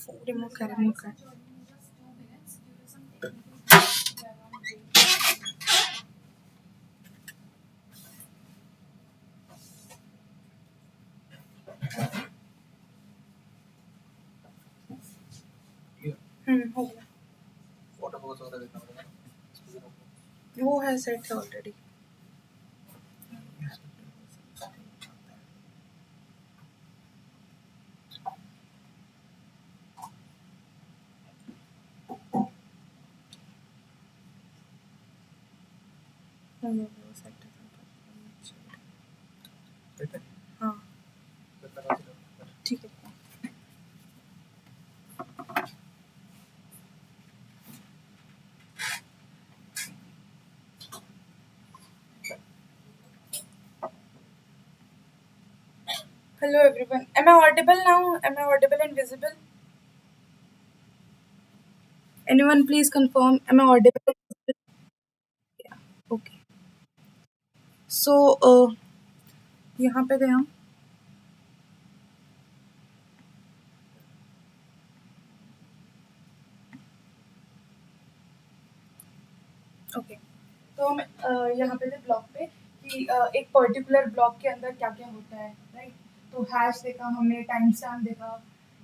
रिमूव कर हो गया, वो है सेट है ऑलरेडी। हाँ ठीक है। Hello everyone. Am I audible now? Am I audible and visible? Anyone please confirm. Am I audible and visible? Yeah. Okay. So यहाँ पे गए हम। ओके तो हम यहाँ पे थे ब्लॉक पे कि एक पर्टिकुलर ब्लॉक के अंदर क्या क्या होता है, राइट। तो हैश देखा हमने, टाइम स्टैम्प देखा,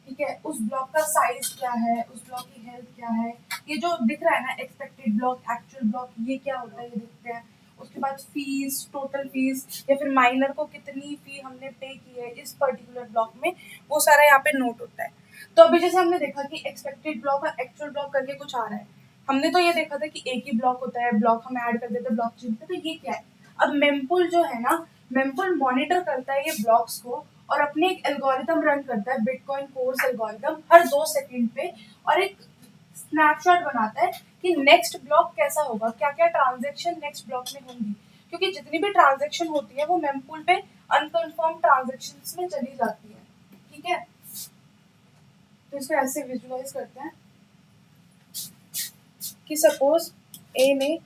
ठीक है। उस ब्लॉक का साइज क्या है, उस ब्लॉक की हेल्थ क्या है, ये जो दिख रहा है ना एक्सपेक्टेड ब्लॉक, एक्चुअल ब्लॉक, ये क्या होता है ये देखते हैं। उसके बाद फीस, टोटल फीस या फिर माइनर को कितनी फी हमने पे की है इस पर्टिकुलर ब्लॉक में, वो सारा यहाँ पे नोट होता है। तो अभी जैसे हमने देखा कि एक्सपेक्टेड ब्लॉक और एक्चुअल ब्लॉक करके कुछ आ रहा है। हमने तो ये देखा था कि एक ही ब्लॉक होता है, ब्लॉक हम ऐड कर देते, ब्लॉक चुनते, तो ये क्या है। अब मेमपुल जो है ना, मेमपुल मॉनिटर करता है ये ब्लॉक्स को और अपने एक एल्गोरिथम रन करता है, बिटकॉइन कोर्स एल्गोरिथम, हर 2 सेकंड पे, और एक स्नैपशॉट बनाता है कि नेक्स्ट ब्लॉक कैसा होगा, क्या क्या ट्रांजेक्शन नेक्स्ट ब्लॉक में होंगी। क्योंकि जितनी भी ट्रांजेक्शन होती है वो मेमपुल पे अनकन्फर्म ट्रांजेक्शन में चली जाती है, ठीक है। तो इसको ऐसे विजुअलाइज करते हैं कि सपोज ए ने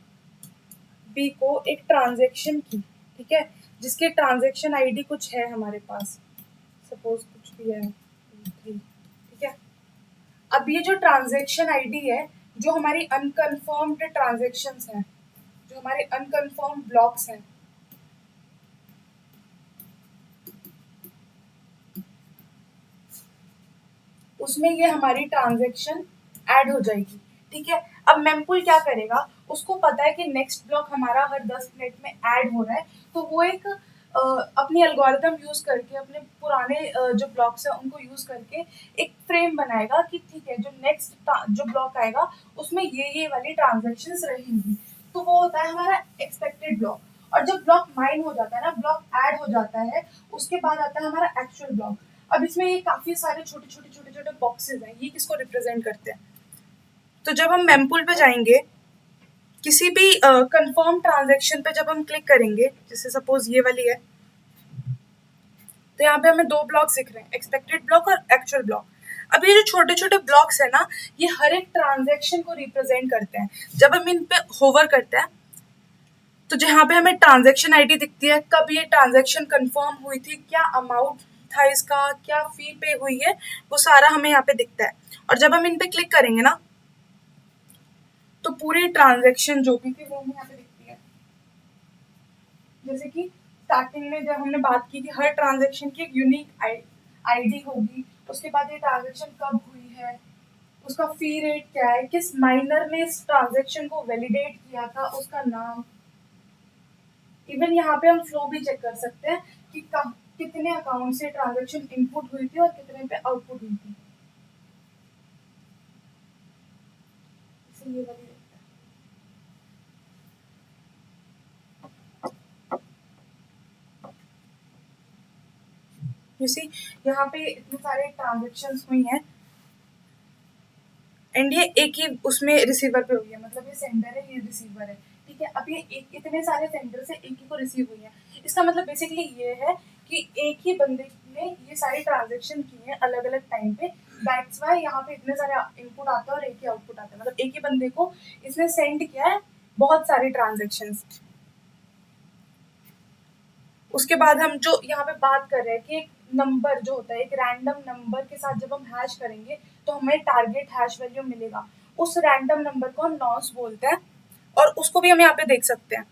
बी को एक ट्रांजैक्शन की, ठीक है, जिसके ट्रांजैक्शन आईडी कुछ है हमारे पास, सपोज कुछ भी है 3, ठीक है। अब ये जो ट्रांजैक्शन आईडी है, जो हमारी अनकन्फर्म्ड ट्रांजैक्शंस हैं, जो हमारे अनकन्फर्म्ड ब्लॉक्स हैं, उसमें ये हमारी ट्रांजैक्शन ऐड हो जाएगी, ठीक है। अब मेमपुल क्या करेगा, उसको पता है कि नेक्स्ट ब्लॉक हमारा हर 10 मिनट में ऐड हो रहा है, तो वो एक अपनी एल्गोरिथम यूज करके, अपने पुराने जो ब्लॉक्स है उनको यूज करके एक फ्रेम बनाएगा कि ठीक है, जो नेक्स्ट जो ब्लॉक आएगा उसमें ये वाली ट्रांजेक्शन्स रहेंगी। तो वो होता है हमारा एक्सपेक्टेड ब्लॉक। और जब ब्लॉक माइन हो जाता है ना, ब्लॉक ऐड हो जाता है, उसके बाद आता है हमारा एक्चुअल ब्लॉक। अब इसमें ये काफी सारे छोटे छोटे बॉक्सेस हैं, ये किसको रिप्रेजेंट करते हैं। तो जब हम मेमपुल पे जाएंगे, किसी भी कंफर्म ट्रांजैक्शन पे जब हम क्लिक करेंगे, जैसे सपोज ये वाली है, तो यहाँ पे हमें 2 ब्लॉक्स दिख रहे हैं, एक्सपेक्टेड ब्लॉक और एक्चुअल ब्लॉक। अब ये जो छोटे छोटे ब्लॉक्स है ना, ये हर एक ट्रांजैक्शन को रिप्रेजेंट करते हैं। जब हम इन पे होवर करते हैं तो जहाँ पे हमें ट्रांजैक्शन आईडी दिखती है, कब ये ट्रांजैक्शन कंफर्म हुई थी, क्या अमाउंट था इसका, क्या फी पे हुई है, वो सारा हमें यहाँ पे दिखता है। और जब हम इन पे क्लिक करेंगे ना, तो पूरी ट्रांजैक्शन जो भी थी वो हमें यहाँ पे दिखती है। जैसे कि स्टार्टिंग में जब हमने बात की थी, हर ट्रांजैक्शन की एक यूनिक आईडी होगी, उसके बाद ये ट्रांजैक्शन कब हुई है, उसका फी रेट क्या है, किस माइनर ने इस ट्रांजैक्शन को वैलिडेट किया था, उसका नाम। इवन यहाँ पे हम फ्लो भी चेक कर सकते हैं कि कितने अकाउंट से ट्रांजैक्शन इनपुट हुई थी और कितने पे आउटपुट हुई थी। ये वाली यहाँ पे इतने सारे ट्रांजेक्शन्स हुई हैं एंड ये एक ही उसमें रिसीवर पे हुई है, मतलब ये सेंडर है, ये रिसीवर है, ठीक है। अब ये एक इतने सारे सेंडर से एक ही को रिसीव हुई है, इसका मतलब बेसिकली ये है कि एक ही बंदे ने ये सारी ट्रांजेक्शन की है अलग अलग टाइम पे। दैट्स वाई यहाँ पे इतने सारे इनपुट आते हैं और एक ही आउटपुट आता है, मतलब एक ही बंदे को इसने सेंड किया है बहुत सारी ट्रांजेक्शन्स। उसके बाद हम जो यहाँ पे बात कर रहे हैं कि एक नंबर जो होता है, एक रैंडम नंबर के साथ जब हम हैश करेंगे तो हमें टारगेट हैश वैल्यू मिलेगा। उस रैंडम नंबर को हम नॉन्स बोलते हैं और उसको भी हम यहाँ पे देख सकते हैं।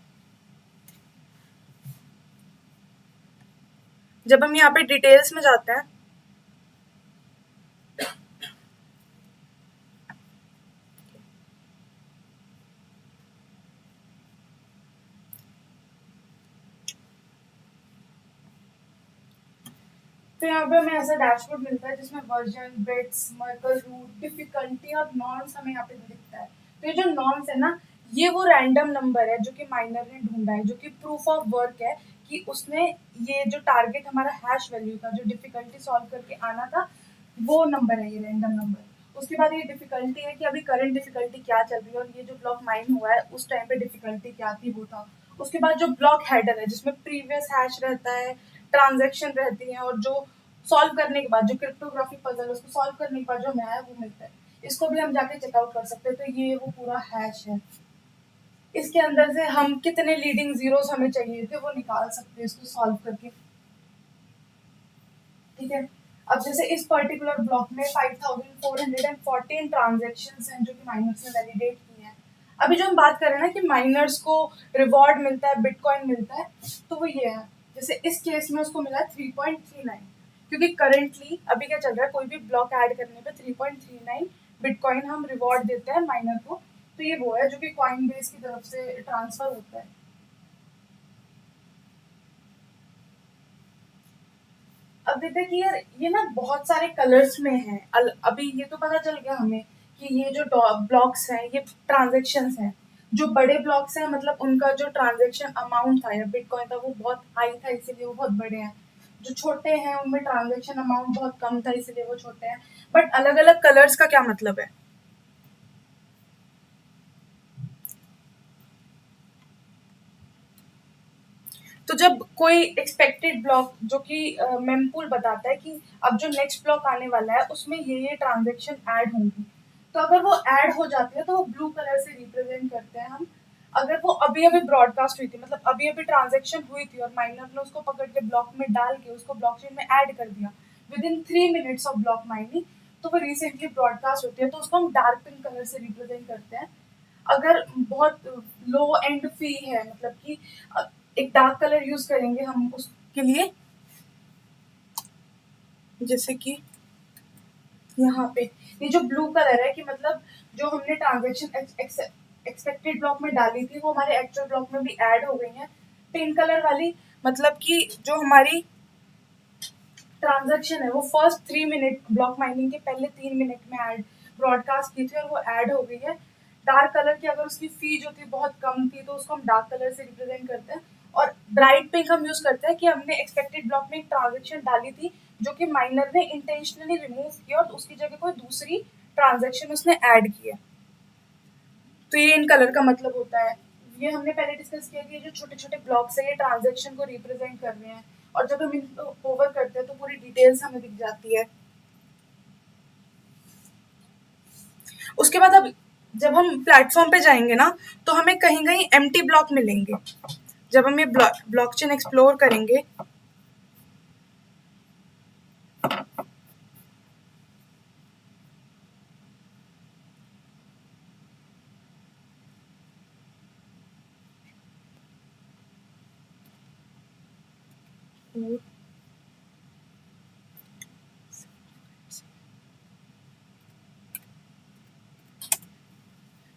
जब हम यहाँ पे डिटेल्स में जाते हैं तो यहाँ पे हमें ऐसा डैशबोर्ड मिलता है जिसमें version, bits, Merkle root, difficulty और नॉर्म्स हमें यहाँ पे दिखता है। तो ये जो नॉर्म्स है ना, ये वो रैंडम नंबर है जो कि माइनर ने ढूंढा है, जो कि प्रूफ ऑफ वर्क है कि उसने ये जो टारगेट हमारा हैश वैल्यू का जो डिफिकल्टी सॉल्व करके आना था, वो नंबर है ये रैंडम नंबर। उसके बाद ये डिफिकल्टी है कि अभी करंट डिफिकल्टी क्या चल रही है और ये जो ब्लॉक माइन हुआ है उस टाइम पे डिफिकल्टी क्या थी वो था। उसके बाद जो ब्लॉक हेडर है जिसमें प्रीवियस हैश रहता है, ट्रांजैक्शन रहती है और जो सॉल्व करने के बाद जो क्रिप्टोग्राफिक पजल है उसको सॉल्व करने के बाद जो हमें आया वो मिलता है। इसको भी हम जाके चेकआउट कर सकते हैं। तो ये वो पूरा हैश है। इसके अंदर से हम कितने लीडिंग जीरोस हमें चाहिए थे वो निकाल सकते हैं इसको सॉल्व करके। ठीक है, अब जैसे इस पर्टिकुलर ब्लॉक में 5414 ट्रांजेक्शन हैं जो कि माइनर्स ने वैलिडेट किए हैं। अभी जो हम बात कर रहे हैं ना कि माइनर्स को रिवॉर्ड मिलता है, बिटकॉइन मिलता है, तो वो ये है। जैसे इस केस में उसको मिला 3.39, क्योंकि करंटली अभी क्या चल रहा है, कोई भी ब्लॉक ऐड करने पे 3.39 बिटकॉइन हम रिवॉर्ड देते हैं माइनर को। तो ये वो है जो कि कॉइन बेस की तरफ से ट्रांसफर होता है। अब देखते हैं कि यार ये ना बहुत सारे कलर्स में है। अभी ये तो पता चल गया हमें कि ये जो ब्लॉक्स हैं ये ट्रांजेक्शन्स हैं। जो बड़े ब्लॉक्स हैं मतलब उनका जो ट्रांजेक्शन अमाउंट था या बिटकॉइन था वो बहुत हाई था, इसीलिए वो बहुत बड़े हैं। जो छोटे हैं उनमें ट्रांजेक्शन अमाउंट बहुत कम था, इसीलिए वो छोटे हैं। बट अलग अलग कलर्स का क्या मतलब है? तो जब कोई एक्सपेक्टेड ब्लॉक जो कि मेमपूल बताता है कि अब जो नेक्स्ट ब्लॉक आने वाला है उसमें ये ट्रांजेक्शन ऐड होंगी, तो अगर वो ऐड हो जाती है तो वो ब्लू कलर से रिप्रेजेंट करते हैं हम। अगर वो अभी अभी ब्रॉडकास्ट हुई थी, मतलब अभी अभी ट्रांजेक्शन हुई थी और माइनर ने उसको पकड़ के ब्लॉक में डाल के उसको ब्लॉकचेन में ऐड कर दिया with in 3 minutes of block mining, तो वो रिसेंटली ब्रॉडकास्ट होती है, तो उसको हम डार्क पिंक कलर से रिप्रेजेंट करते हैं। अगर बहुत लो एंड फी है, मतलब कि एक डार्क कलर यूज करेंगे हम उसके लिए, जैसे कि यहाँ पे ये जो ब्लू कलर है कि मतलब जो हमने ट्रांजेक्शन एक्सपेक्टेड ब्लॉक में डाली थी वो हमारे एक्चुअल ब्लॉक में भी ऐड हो गई है। पिंक कलर वाली मतलब कि जो हमारी ट्रांजेक्शन है वो फर्स्ट 3 मिनट ब्लॉक माइनिंग के पहले 3 मिनट में ऐड ब्रॉडकास्ट की थी और वो ऐड हो गई है। डार्क कलर की अगर उसकी फी जो थी बहुत कम थी तो उसको हम डार्क कलर से रिप्रेजेंट करते हैं। और ब्राइट पिंक हम यूज करते हैं कि हमने एक्सपेक्टेड ब्लॉक में एक ट्रांजेक्शन डाली थी जो कि माइनर ने इंटेंशनली रिमूव किया और उसकी जगह कोई दूसरी ट्रांजेक्शन उसने ऐड की है। तो ये इन कलर का मतलब होता है। ये हमने पहले डिस्कस किया कि ये जो छोटे छोटे ब्लॉक्स है ये ट्रांजेक्शन को रिप्रेजेंट कर रहे हैं और जब हम इनको ओवर करते हैं तो पूरी डिटेल्स हमें दिख जाती है। उसके बाद अब जब हम प्लेटफॉर्म पे जाएंगे ना तो हमें कहीं कहीं एम्प्टी ब्लॉक मिलेंगे। जब हम ये ब्लॉकचेन एक्सप्लोर करेंगे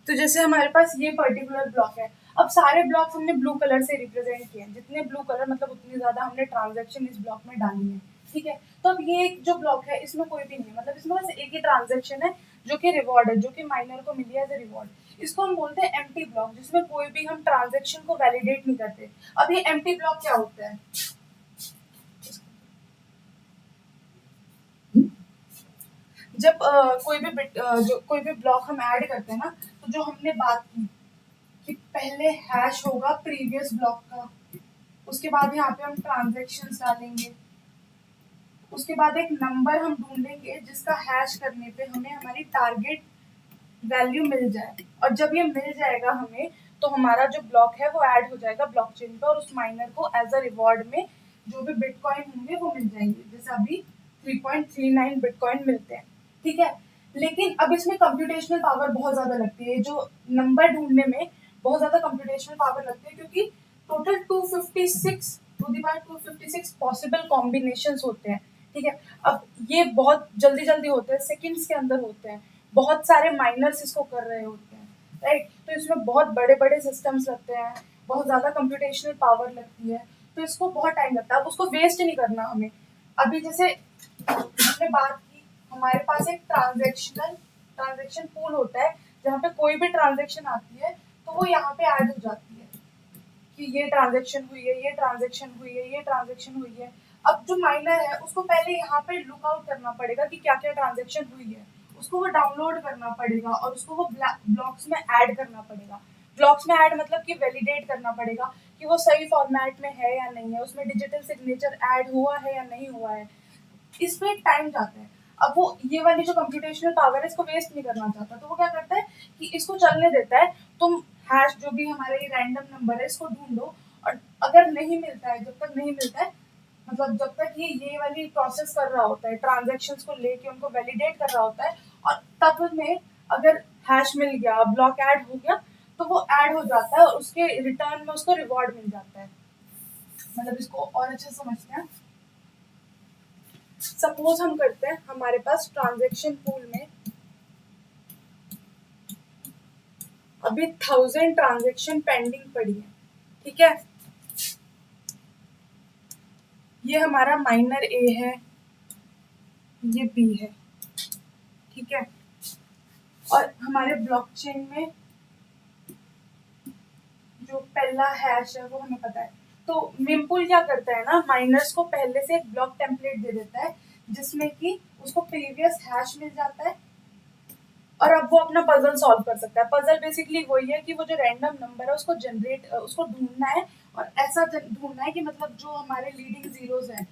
तो जैसे हमारे पास ये पर्टिकुलर ब्लॉक है, अब सारे ब्लॉक्स हमने ब्लू कलर से रिप्रेजेंट किए हैं, जितने ब्लू कलर मतलब उतनी ज्यादा हमने ट्रांजेक्शन इस ब्लॉक में डाली है। ठीक है, तो अब ये जो ब्लॉक है इसमें कोई भी नहीं है, मतलब इसमें बस एक ही ट्रांजेक्शन है जो कि रिवॉर्ड है, जो कि माइनर को मिली है एज ए रिवॉर्ड। इसको हम बोलते हैं एम्प्टी ब्लॉक, जिसमें कोई भी हम ट्रांजेक्शन को वैलिडेट नहीं करते। अब ये एम्प्टी ब्लॉक क्या होता है? जब कोई भी ब्लॉक हम ऐड करते हैं ना, तो जो हमने बात की कि पहले हैश होगा प्रीवियस ब्लॉक का, उसके बाद यहाँ पे हम ट्रांजेक्शन्स डालेंगे, उसके बाद एक नंबर हम ढूंढेंगे जिसका हैश करने पे हमें हमारी टारगेट वैल्यू मिल जाए, और जब ये मिल जाएगा हमें तो हमारा जो ब्लॉक है वो ऐड हो जाएगा ब्लॉकचेन पे और उस माइनर को एज अ रिवॉर्ड में जो भी बिटकॉइन होंगे वो मिल जाएंगे, जैसे अभी 3.39 बिटकॉइन मिलते हैं, ठीक है। लेकिन अब इसमें कंप्यूटेशनल पावर बहुत ज़्यादा लगती है, जो नंबर ढूंढने में बहुत ज़्यादा कंप्यूटेशनल पावर लगती है, क्योंकि टोटल 256 पॉसिबल कॉम्बिनेशंस होते हैं, ठीक है। अब ये बहुत जल्दी जल्दी होते हैं, सेकंड्स के अंदर होते हैं, बहुत सारे माइनर्स इसको कर रहे होते हैं, राइट। तो इसमें बहुत बड़े बड़े सिस्टम्स लगते हैं, बहुत ज़्यादा कंप्यूटेशनल पावर लगती है, तो इसको बहुत टाइम लगता है। अब उसको वेस्ट नहीं करना हमें। अभी जैसे हमने बात की, हमारे पास एक ट्रांजेक्शन पूल होता है, जहाँ पे कोई भी ट्रांजेक्शन आती है तो वो यहाँ पे ऐड हो जाती है कि ये ट्रांजेक्शन हुई है, ये ट्रांजेक्शन हुई है, ये ट्रांजेक्शन हुई है। अब जो माइनर है उसको पहले यहाँ पे लुक आउट करना पड़ेगा कि क्या क्या ट्रांजेक्शन हुई है, उसको वो डाउनलोड करना पड़ेगा और उसको वो ब्लॉक्स में ऐड करना पड़ेगा। ब्लॉक्स में ऐड मतलब कि वैलिडेट करना पड़ेगा कि वो सही फॉर्मेट में है या नहीं है, उसमें डिजिटल सिग्नेचर ऐड हुआ है या नहीं हुआ है। इसमें टाइम जाता है। अब वो ये वाली जो कंप्यूटेशनल पावर है इसको वेस्ट नहीं करना चाहता, तो वो क्या करता है कि इसको चलने देता है। तुम हैश जो भी हमारे रैंडम नंबर है इसको ढूंढो, और अगर नहीं मिलता है, जब तक नहीं मिलता है, मतलब जब तक ये वाली प्रोसेस कर रहा होता है, ट्रांजेक्शन्स को लेके उनको वैलिडेट कर रहा होता है, और तब में अगर हैश मिल गया, ब्लॉक ऐड हो गया, तो वो ऐड हो जाता है और उसके रिटर्न में उसको रिवॉर्ड मिल जाता है। मतलब इसको और अच्छे से समझते हैं। सपोज हम करते हैं, हमारे पास ट्रांजेक्शन पूल में अभी 1000 ट्रांजेक्शन पेंडिंग पड़ी है, ठीक है। ये हमारा माइनर ए है, ये बी है, ठीक है। और हमारे ब्लॉकचेन में जो पहला हैश है वो हमें पता है। तो मेमपूल क्या करता है ना, माइनर्स को पहले से एक ब्लॉक टेम्पलेट दे देता है जिसमें कि उसको प्रीवियस हैश मिल जाता है, और अब वो अपना पजल सॉल्व कर सकता है। पजल बेसिकली वही है कि वो जो रैंडम नंबर है उसको ढूंढना है, और ऐसा ढूंढना है कि मतलब जो हमारे लीडिंग जीरोस हैं,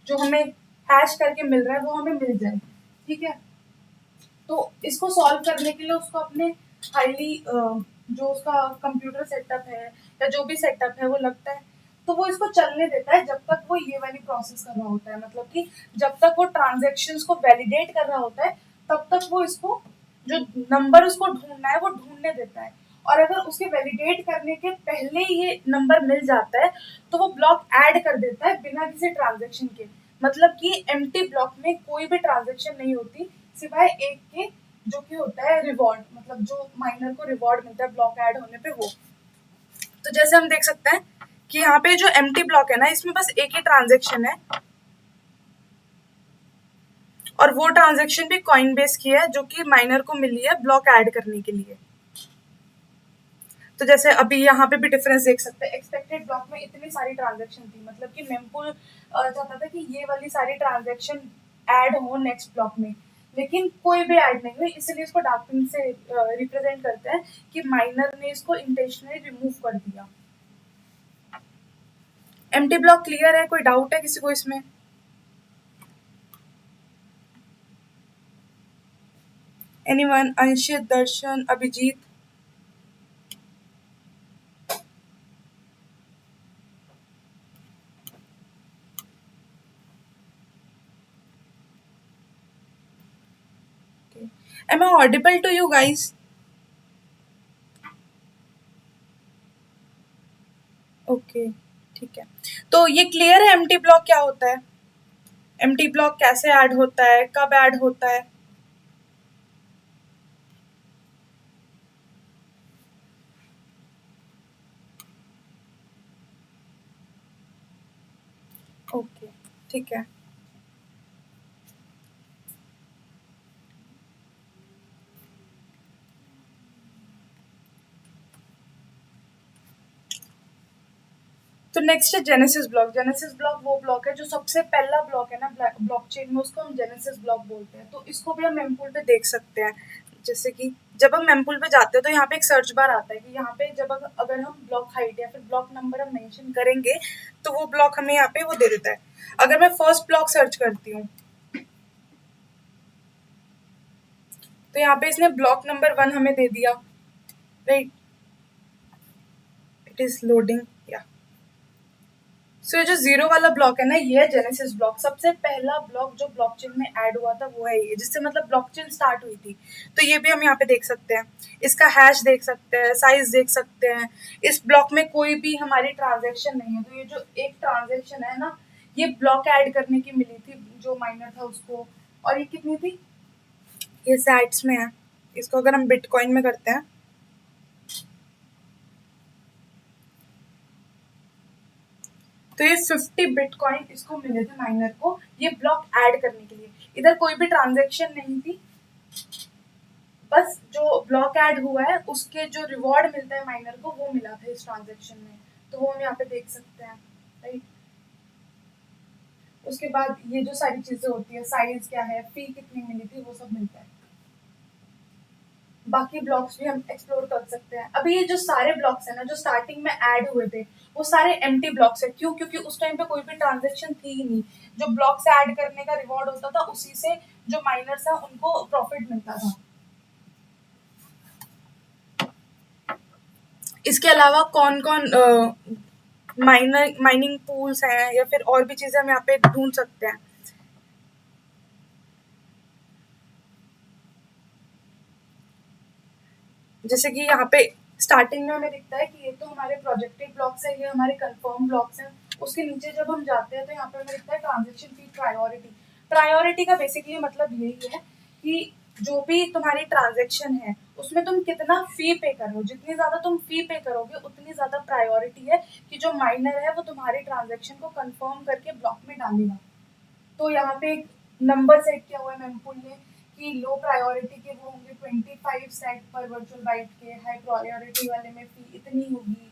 जो हमें हैश करके मिल रहा है, वो हमें मिल जाए, ठीक है। तो इसको सॉल्व करने के लिए उसको अपने हाईली जो उसका कंप्यूटर सेटअप है या जो भी सेटअप है वो लगता है, तो वो इसको चलने देता है जब तक वो ये वाली प्रोसेस कर रहा होता है। मतलब कि जब तक वो ट्रांजेक्शन्स को वैलिडेट कर रहा होता है, तब तक वो इसको जो नंबर उसको ढूंढना है वो ढूंढने देता है। और अगर उसके वैलिडेट करने के पहले ये नंबर मिल जाता है, तो वो ब्लॉक ऐड कर देता है बिना किसी ट्रांजेक्शन के। मतलब कि एम्प्टी ब्लॉक में कोई भी ट्रांजेक्शन नहीं होती, सिवाय एक के, जो कि होता है रिवॉर्ड, मतलब जो माइनर को रिवॉर्ड मिलता है ब्लॉक ऐड होने पे वो। तो जैसे हम देख सकते हैं कि यहाँ पे जो एम्प्टी ब्लॉक है ना, इसमें बस एक ही ट्रांजेक्शन है, और वो ट्रांजेक्शन भी कॉइन बेस की है, जो कि माइनर को मिली है ब्लॉक ऐड करने के लिए। तो जैसे अभी यहाँ पे भी डिफरेंस देख सकते हैं, एक्सपेक्टेड ब्लॉक में इतनी सारी ट्रांजेक्शन थी, मतलब कि मेमपूल चाहता था कि ये वाली सारी ट्रांजेक्शन ऐड हो नेक्स्ट ब्लॉक में, लेकिन कोई भी ऐड नहीं हुई, इसलिए इसको डार्क पिन से रिप्रेजेंट करते हैं कि माइनर ने इसको इंटेंशनली रिमूव कर दिया। एम्प्टी ब्लॉक क्लियर है? कोई डाउट है किसी को इसमें? Anyone? Anshit, Darshan, Abhijit? Am I audible to you guys? Okay, ठीक है। तो ये क्लियर है एम्प्टी ब्लॉक क्या होता है, एम्प्टी ब्लॉक कैसे ऐड होता है, कब ऐड होता है? ओके, ठीक है। तो नेक्स्ट है जेनेसिस ब्लॉक। जेनेसिस ब्लॉक वो ब्लॉक है जो सबसे पहला ब्लॉक है ना ब्लॉकचेन में, उसको हम जेनेसिस ब्लॉक बोलते हैं। तो इसको भी हम मेमपूल पे देख सकते हैं। जैसे कि जब हम मेमपूल पे जाते हैं तो यहाँ पे एक सर्च बार आता है कि यहाँ पे जब अगर हम ब्लॉक हाइट या फिर ब्लॉक नंबर हम मेंशन करेंगे तो वो ब्लॉक हमें यहाँ पे वो दे देता है। अगर मैं फर्स्ट ब्लॉक सर्च करती हूँ तो यहाँ पे इसने ब्लॉक नंबर 1 हमें दे दिया, राइट। इट इज लोडिंग, या सो ये जो 0 वाला ब्लॉक है ना, ये है जेनेसिस ब्लॉक। सबसे पहला ब्लॉक जो ब्लॉकचेन में ऐड हुआ था वो है ये, जिससे मतलब ब्लॉकचेन स्टार्ट हुई थी। तो ये भी हम यहाँ पे देख सकते हैं, इसका हैश देख सकते हैं, साइज देख सकते हैं। इस ब्लॉक में कोई भी हमारी ट्रांजेक्शन नहीं है। तो ये जो एक ट्रांजेक्शन है ना, ये ब्लॉक ऐड करने की मिली थी जो माइनर था उसको। और ये कितनी थी, ये सैट्स में है। इसको अगर हम बिटकॉइन में करते हैं, तो ये 50 बिटकॉइन इसको मिले थे माइनर को, ये ब्लॉक ऐड करने के लिए। इधर कोई भी ट्रांजेक्शन नहीं थी, बस जो ब्लॉक ऐड हुआ है उसके जो रिवॉर्ड मिलता है माइनर को वो मिला था इस ट्रांजेक्शन में। तो वो हम यहाँ पे देख सकते हैं, राइट। उसके बाद ये जो सारी चीजें होती है, साइज क्या है, फी कितनी मिली थी, वो सब मिलता है। बाकी ब्लॉक्स भी हम एक्सप्लोर कर सकते हैं। अभी ये जो सारे ब्लॉक्स है ना जो स्टार्टिंग में ऐड हुए थे, वो सारे एम्प्टी ब्लॉक्स है। क्यों? क्योंकि उस टाइम पे कोई भी ट्रांजेक्शन थी ही नहीं। जो ब्लॉक्स ऐड करने का रिवॉर्ड होता था, उसी से जो माइनर्स है उनको प्रॉफिट मिलता था। इसके अलावा कौन कौन माइनिंग पूल्स हैं या फिर और भी चीजें हम यहाँ पे ढूंढ सकते हैं। जैसे कि यहाँ पे स्टार्टिंग में हमें दिखता है कि ये तो हमारे प्रोजेक्टेड ब्लॉक्स है, ये हमारे कंफर्म ब्लॉक्स हैं। उसके नीचे जब हम जाते हैं तो यहाँ पे हमें दिखता है ट्रांजेक्शन फी प्रायोरिटी। प्रायोरिटी का बेसिकली मतलब यही है कि जो भी तुम्हारी ट्रांजेक्शन है उसमें तुम कितना फी पे कर रहे हो। जितनी ज्यादा तुम फी पे करोगे उतनी ज्यादा प्रायोरिटी है कि जो माइनर है वो तुम्हारी ट्रांजेक्शन को कंफर्म करके ब्लॉक में डालेगा। तो यहाँ पे एक नंबर सेट किया हुआ है मेमपूल ने कि लो प्रायोरिटी के वो होंगे 25 सेट पर वर्चुअल बाइट के, हाई प्रायोरिटी वाले में फी इतनी होगी,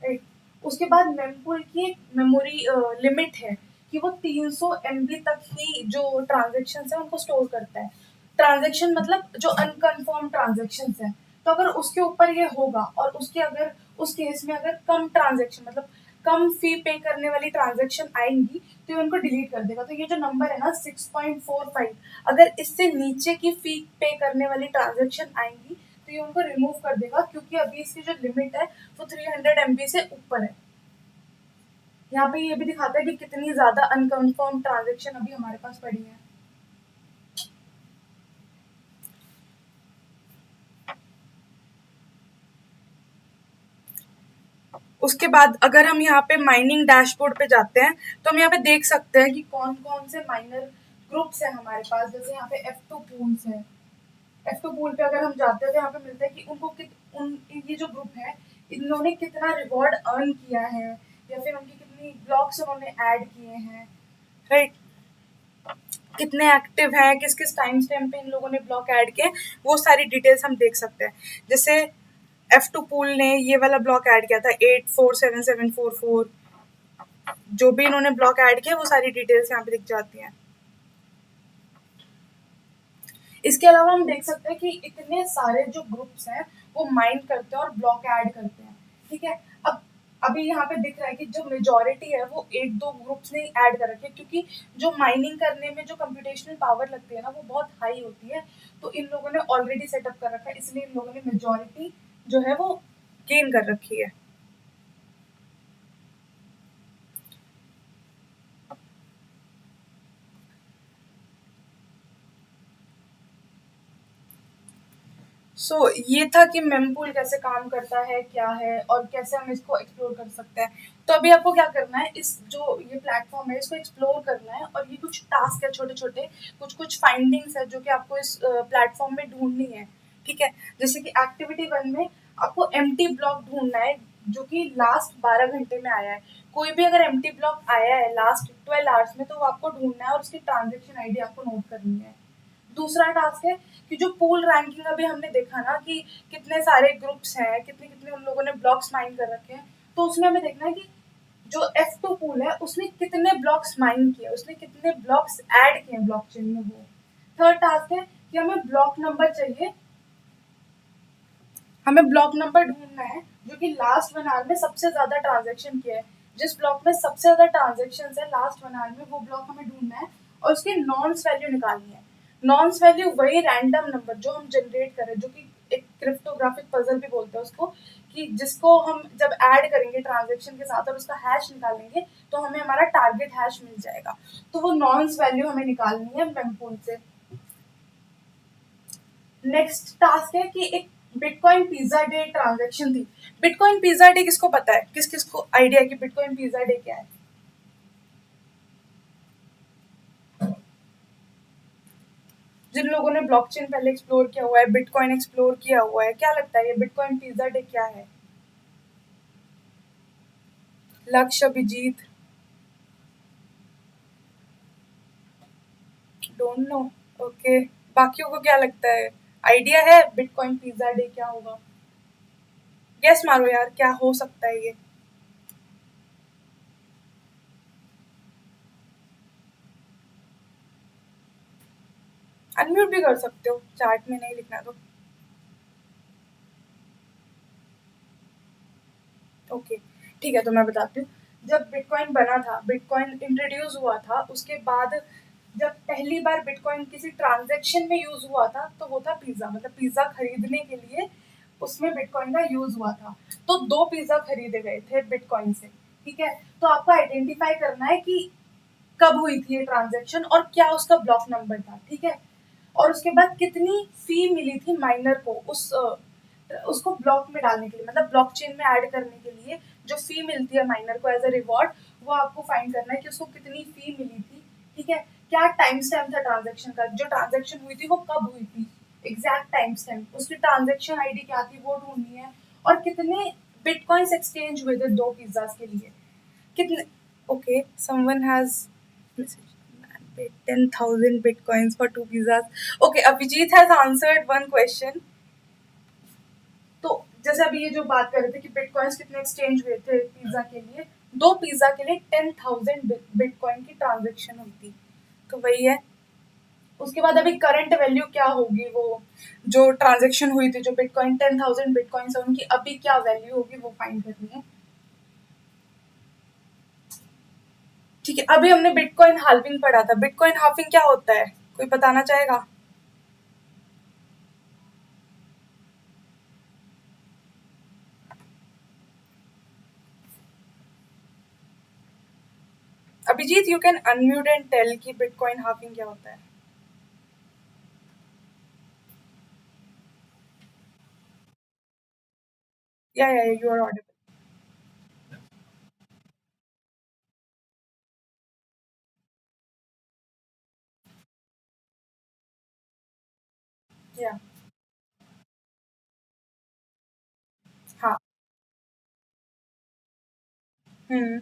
राइट। उसके बाद मेमपूल की एक मेमोरी लिमिट है कि वो 300 MB तक ही जो ट्रांजेक्शन है उनको स्टोर करता है। ट्रांजेक्शन मतलब जो अनकन्फर्म ट्रांजेक्शन है। तो अगर उसके ऊपर ये होगा और उसके अगर उस केस में अगर कम ट्रांजेक्शन मतलब कम फी पे करने वाली ट्रांजेक्शन आएंगी तो ये उनको डिलीट कर देगा। तो ये जो नंबर है ना 6.45, अगर इससे नीचे की फी पे करने वाली ट्रांजेक्शन आएंगी तो ये उनको रिमूव कर देगा, क्योंकि अभी इसकी जो लिमिट है वो 300 MB से ऊपर है। यहाँ पे ये भी दिखाता है कि कितनी ज्यादा अनकन्फर्म ट्रांजेक्शन अभी हमारे पास पड़ी है। उसके बाद अगर हम यहाँ पे माइनिंग डैशबोर्ड पे जाते हैं तो हम यहाँ पे देख सकते हैं कि कौन कौन से माइनर ग्रुप्स है हमारे पास। जैसे यहाँ पे F2 पूल्स है। F2 पूल पे अगर हम जाते हैं तो यहाँ पे मिलता है कि उनको ये जो ग्रुप है इन्होंने कितना रिवॉर्ड अर्न किया है या फिर उनकी कितनी ब्लॉक्स उन्होंने ऐड किए हैं, राइट। कितने एक्टिव हैं, किस किस टाइम स्टैम्प पे इन लोगों ने ब्लॉक ऐड किए, वो सारी डिटेल्स हम देख सकते हैं। जैसे F2 पूल ने ये वाला ब्लॉक ऐड किया था 847744, जो भी इन्होंने ब्लॉक ऐड किया वो सारी डिटेल्स यहाँ पे दिख जाती हैं। इसके अलावा हम देख सकते हैं कि इतने सारे जो ग्रुप्स हैं वो माइन करते हैं और ब्लॉक ऐड करते हैं, ठीक है। अब अभी यहाँ पे दिख रहा है कि जो मेजोरिटी है वो एक दो ग्रुप्स ने ऐड कर रखे हैं, क्योंकि जो माइनिंग करने में जो कंप्यूटेशनल पावर लगती है ना वो बहुत हाई होती है। तो इन लोगों ने ऑलरेडी सेटअप कर रखा है, इसलिए इन लोगों ने मेजोरिटी जो है वो गेन कर रखी है। सो ये था कि मेमपूल कैसे काम करता है, क्या है और कैसे हम इसको एक्सप्लोर कर सकते हैं। तो अभी आपको क्या करना है, इस जो ये प्लेटफॉर्म है इसको एक्सप्लोर करना है और ये कुछ टास्क है छोटे छोटे, कुछ कुछ फाइंडिंग्स है जो कि आपको इस प्लेटफॉर्म में ढूंढनी है, ठीक है। जैसे कि एक्टिविटी 1 में आपको एम्प्टी ब्लॉक ढूंढना है जो कि लास्ट 12 घंटे में आया है। कोई भी अगर एम्प्टी ब्लॉक आया है लास्ट 12 आवर्स में तो वो आपको ढूंढना है और उसकी ट्रांजेक्शन आईडी आपको नोट करनी है। दूसरा टास्क है कि जो पूल रैंकिंग अभी हमने देखा ना कि कितने सारे ग्रुप्स हैं, कितने कितने उन लोगों ने ब्लॉक्स माइन कर रखे हैं, तो उसमें हमें देखना है कि जो F2 पूल है उसने कितने ब्लॉक्स माइन किए, उसने कितने ब्लॉक्स ऐड किए ब्लॉकचेन में वो। थर्ड टास्क है कि हमें ब्लॉक नंबर चाहिए, हमें ब्लॉक नंबर ढूंढना है जो कि लास्ट 1 आवर में सबसे ज्यादा ट्रांजेक्शन किया है। जिस ब्लॉक में सबसे ज्यादा ट्रांजेक्शन है लास्ट 1 आवर में वो ब्लॉक हमें ढूंढना है और उसकी नॉन्स वैल्यू निकालनी है। नॉन्स वैल्यू वही रैंडम नंबर जो हम जनरेट करें, जो कि एक क्रिप्टोग्राफिक पजल भी बोलते हैं उसको, कि जिसको हम जब ऐड करेंगे ट्रांजेक्शन के साथ और उसका हैश निकालेंगे तो हमें हमारा टारगेट हैश मिल जाएगा। तो वो नॉन्स वैल्यू हमें निकालनी है मेमपूल से। नेक्स्ट टास्क है कि एक बिटकॉइन पिज्जा डे ट्रांजेक्शन थी। बिटकॉइन पिज्जा डे किसको पता है, किस किस को आइडिया है कि बिटकॉइन पिज्जा डे क्या है? जिन लोगों ने ब्लॉकचेन पहले एक्सप्लोर किया हुआ है, बिटकॉइन एक्सप्लोर किया हुआ है, क्या लगता है ये बिटकॉइन पिज्जा डे क्या है? लक्ष्य, अभिजीत, डोंट नो। ओके, बाकियों को क्या लगता है, आइडिया है बिटकॉइन पिज्जा डे क्या होगा? गेस मारो यार, क्या हो सकता है ये? अनम्यूट भी कर सकते हो, चैट में नहीं लिखना तो। ओके, ठीक है, तो मैं बताती हूँ। जब बिटकॉइन बना था, बिटकॉइन इंट्रोड्यूस हुआ था, उसके बाद जब पहली बार बिटकॉइन किसी ट्रांजैक्शन में यूज हुआ था तो वो था पिज्जा, मतलब पिज्जा खरीदने के लिए उसमें बिटकॉइन का यूज हुआ था। तो 2 पिज्जा खरीदे गए थे बिटकॉइन से, ठीक है? तो आपको आइडेंटिफाई करना है कि कब हुई थी ये ट्रांजैक्शन और क्या उसका ब्लॉक नंबर था, ठीक है? और उसके बाद कितनी फी मिली थी माइनर को उसको ब्लॉक में डालने के लिए, मतलब ब्लॉकचेन में ऐड करने के लिए जो फी मिलती है माइनर को एज अ रिवॉर्ड, वो आपको फाइंड करना है कि उसको कितनी फी मिली थी, ठीक है? क्या टाइम स्टैम्प था ट्रांजैक्शन का, जो ट्रांजैक्शन हुई थी वो कब हुई थी, एग्जैक्ट टाइम स्टैम्प, उसकी ट्रांजैक्शन आईडी क्या थी वो ढूंढनी है, और कितने बिटकॉइंस एक्सचेंज हुए थे 2 पिज्जाज के लिए, कितने। Okay, someone has 10,000 bitcoins for 2 pizzas. Okay, Abhijit has answered one question. तो जैसे अभी ये जो बात कर रहे थे कि बिटकॉइंस कितने एक्सचेंज हुए थे पिज्जा के लिए, 2 पिज्जा के लिए 10,000 बिटकॉइन की ट्रांजेक्शन हुई थी, तो वही है। उसके बाद अभी करंट वैल्यू क्या होगी, वो जो ट्रांजेक्शन हुई थी, जो बिटकॉइन 10,000 बिटकॉइन है उनकी अभी क्या वैल्यू होगी वो फाइंड करनी है, ठीक है? अभी हमने बिटकॉइन हाल्विंग पढ़ा था, बिटकॉइन हाल्विंग क्या होता है, कोई बताना चाहेगा? Abhijit, you can unmute and tell कि बिटकॉइन हाल्विंग क्या होता है। या यू आर ऑडिबल। या हाँ। हम्म।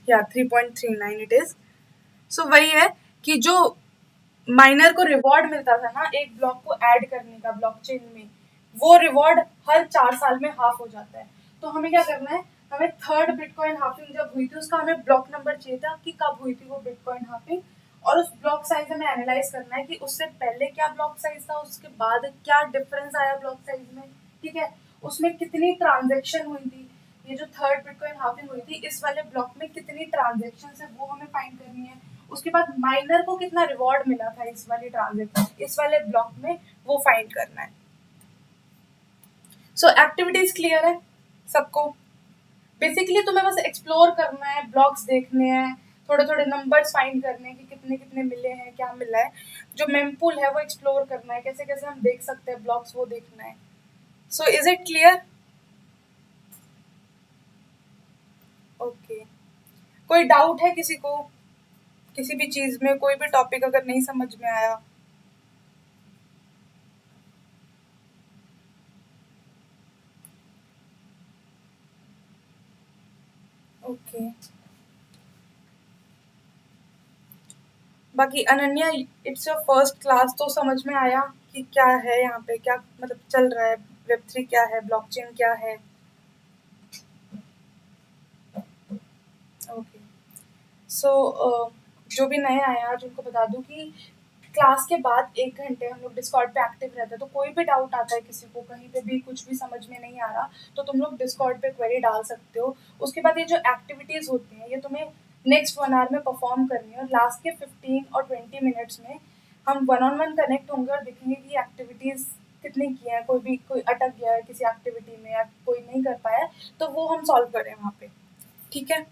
या 3.39 इट इज। सो वही है कि जो माइनर को रिवॉर्ड मिलता था ना एक ब्लॉक को ऐड करने का ब्लॉकचेन में, वो रिवॉर्ड हर 4 साल में हाफ हो जाता है। तो हमें क्या करना है, हमें थर्ड बिटकॉइन हाफिंग जब हुई थी उसका हमें ब्लॉक नंबर चाहिए था कि कब हुई थी वो बिटकॉइन हाफिंग, और उस ब्लॉक साइज हमें एनालाइज करना है कि उससे पहले क्या ब्लॉक साइज था, उसके बाद क्या डिफरेंस आया ब्लॉक साइज में, ठीक है? उसमें कितनी ट्रांजेक्शन हुई थी, ये जो थर्ड बिटकॉइन हाफिंग हुई थी इस वाले ब्लॉक में कितनी ट्रांजेक्शन है वो हमें फाइंड करनी है। उसके बाद माइनर को कितना रिवॉर्ड मिला था इस वाली ट्रांजेक्शन, इस वाले ब्लॉक में, वो फाइंड करना है। सो एक्टिविटीज क्लियर है सबको? बेसिकली तुम्हें बस एक्सप्लोर करना है, ब्लॉग्स देखने हैं, थोड़े थोड़े नंबर्स फाइंड करने हैं कि कितने कितने मिले हैं, क्या मिला है, जो मेमपूल है वो एक्सप्लोर करना है, कैसे कैसे हम देख सकते हैं ब्लॉग्स वो देखना है। So is it clear? Okay, कोई डाउट है किसी को, किसी भी चीज में कोई भी टॉपिक अगर नहीं समझ में आया? ओके, बाकी Ananya, it's your first class, तो समझ में आया कि क्या है यहाँ पे, क्या मतलब चल रहा है, वेब3 क्या है, ब्लॉकचेन क्या है? ओके, सो जो भी नए आए हैं आज उनको बता दूं कि क्लास के बाद 1 घंटे हम लोग डिस्कॉर्ड पे एक्टिव रहते हैं, तो कोई भी डाउट आता है किसी को, कहीं पे भी कुछ भी समझ में नहीं आ रहा, तो तुम लोग डिस्कॉर्ड पे क्वेरी डाल सकते हो। उसके बाद ये जो एक्टिविटीज होती हैं ये तुम्हें नेक्स्ट 1 आवर में परफॉर्म करनी है, और लास्ट के 15 और 20 मिनट्स में हम वन ऑन वन कनेक्ट होंगे और देखेंगे कि एक्टिविटीज कितने किए हैं, कोई अटक गया है किसी एक्टिविटी में या कोई नहीं कर पाया है, तो वो हम सॉल्व करें वहाँ पे, ठीक है।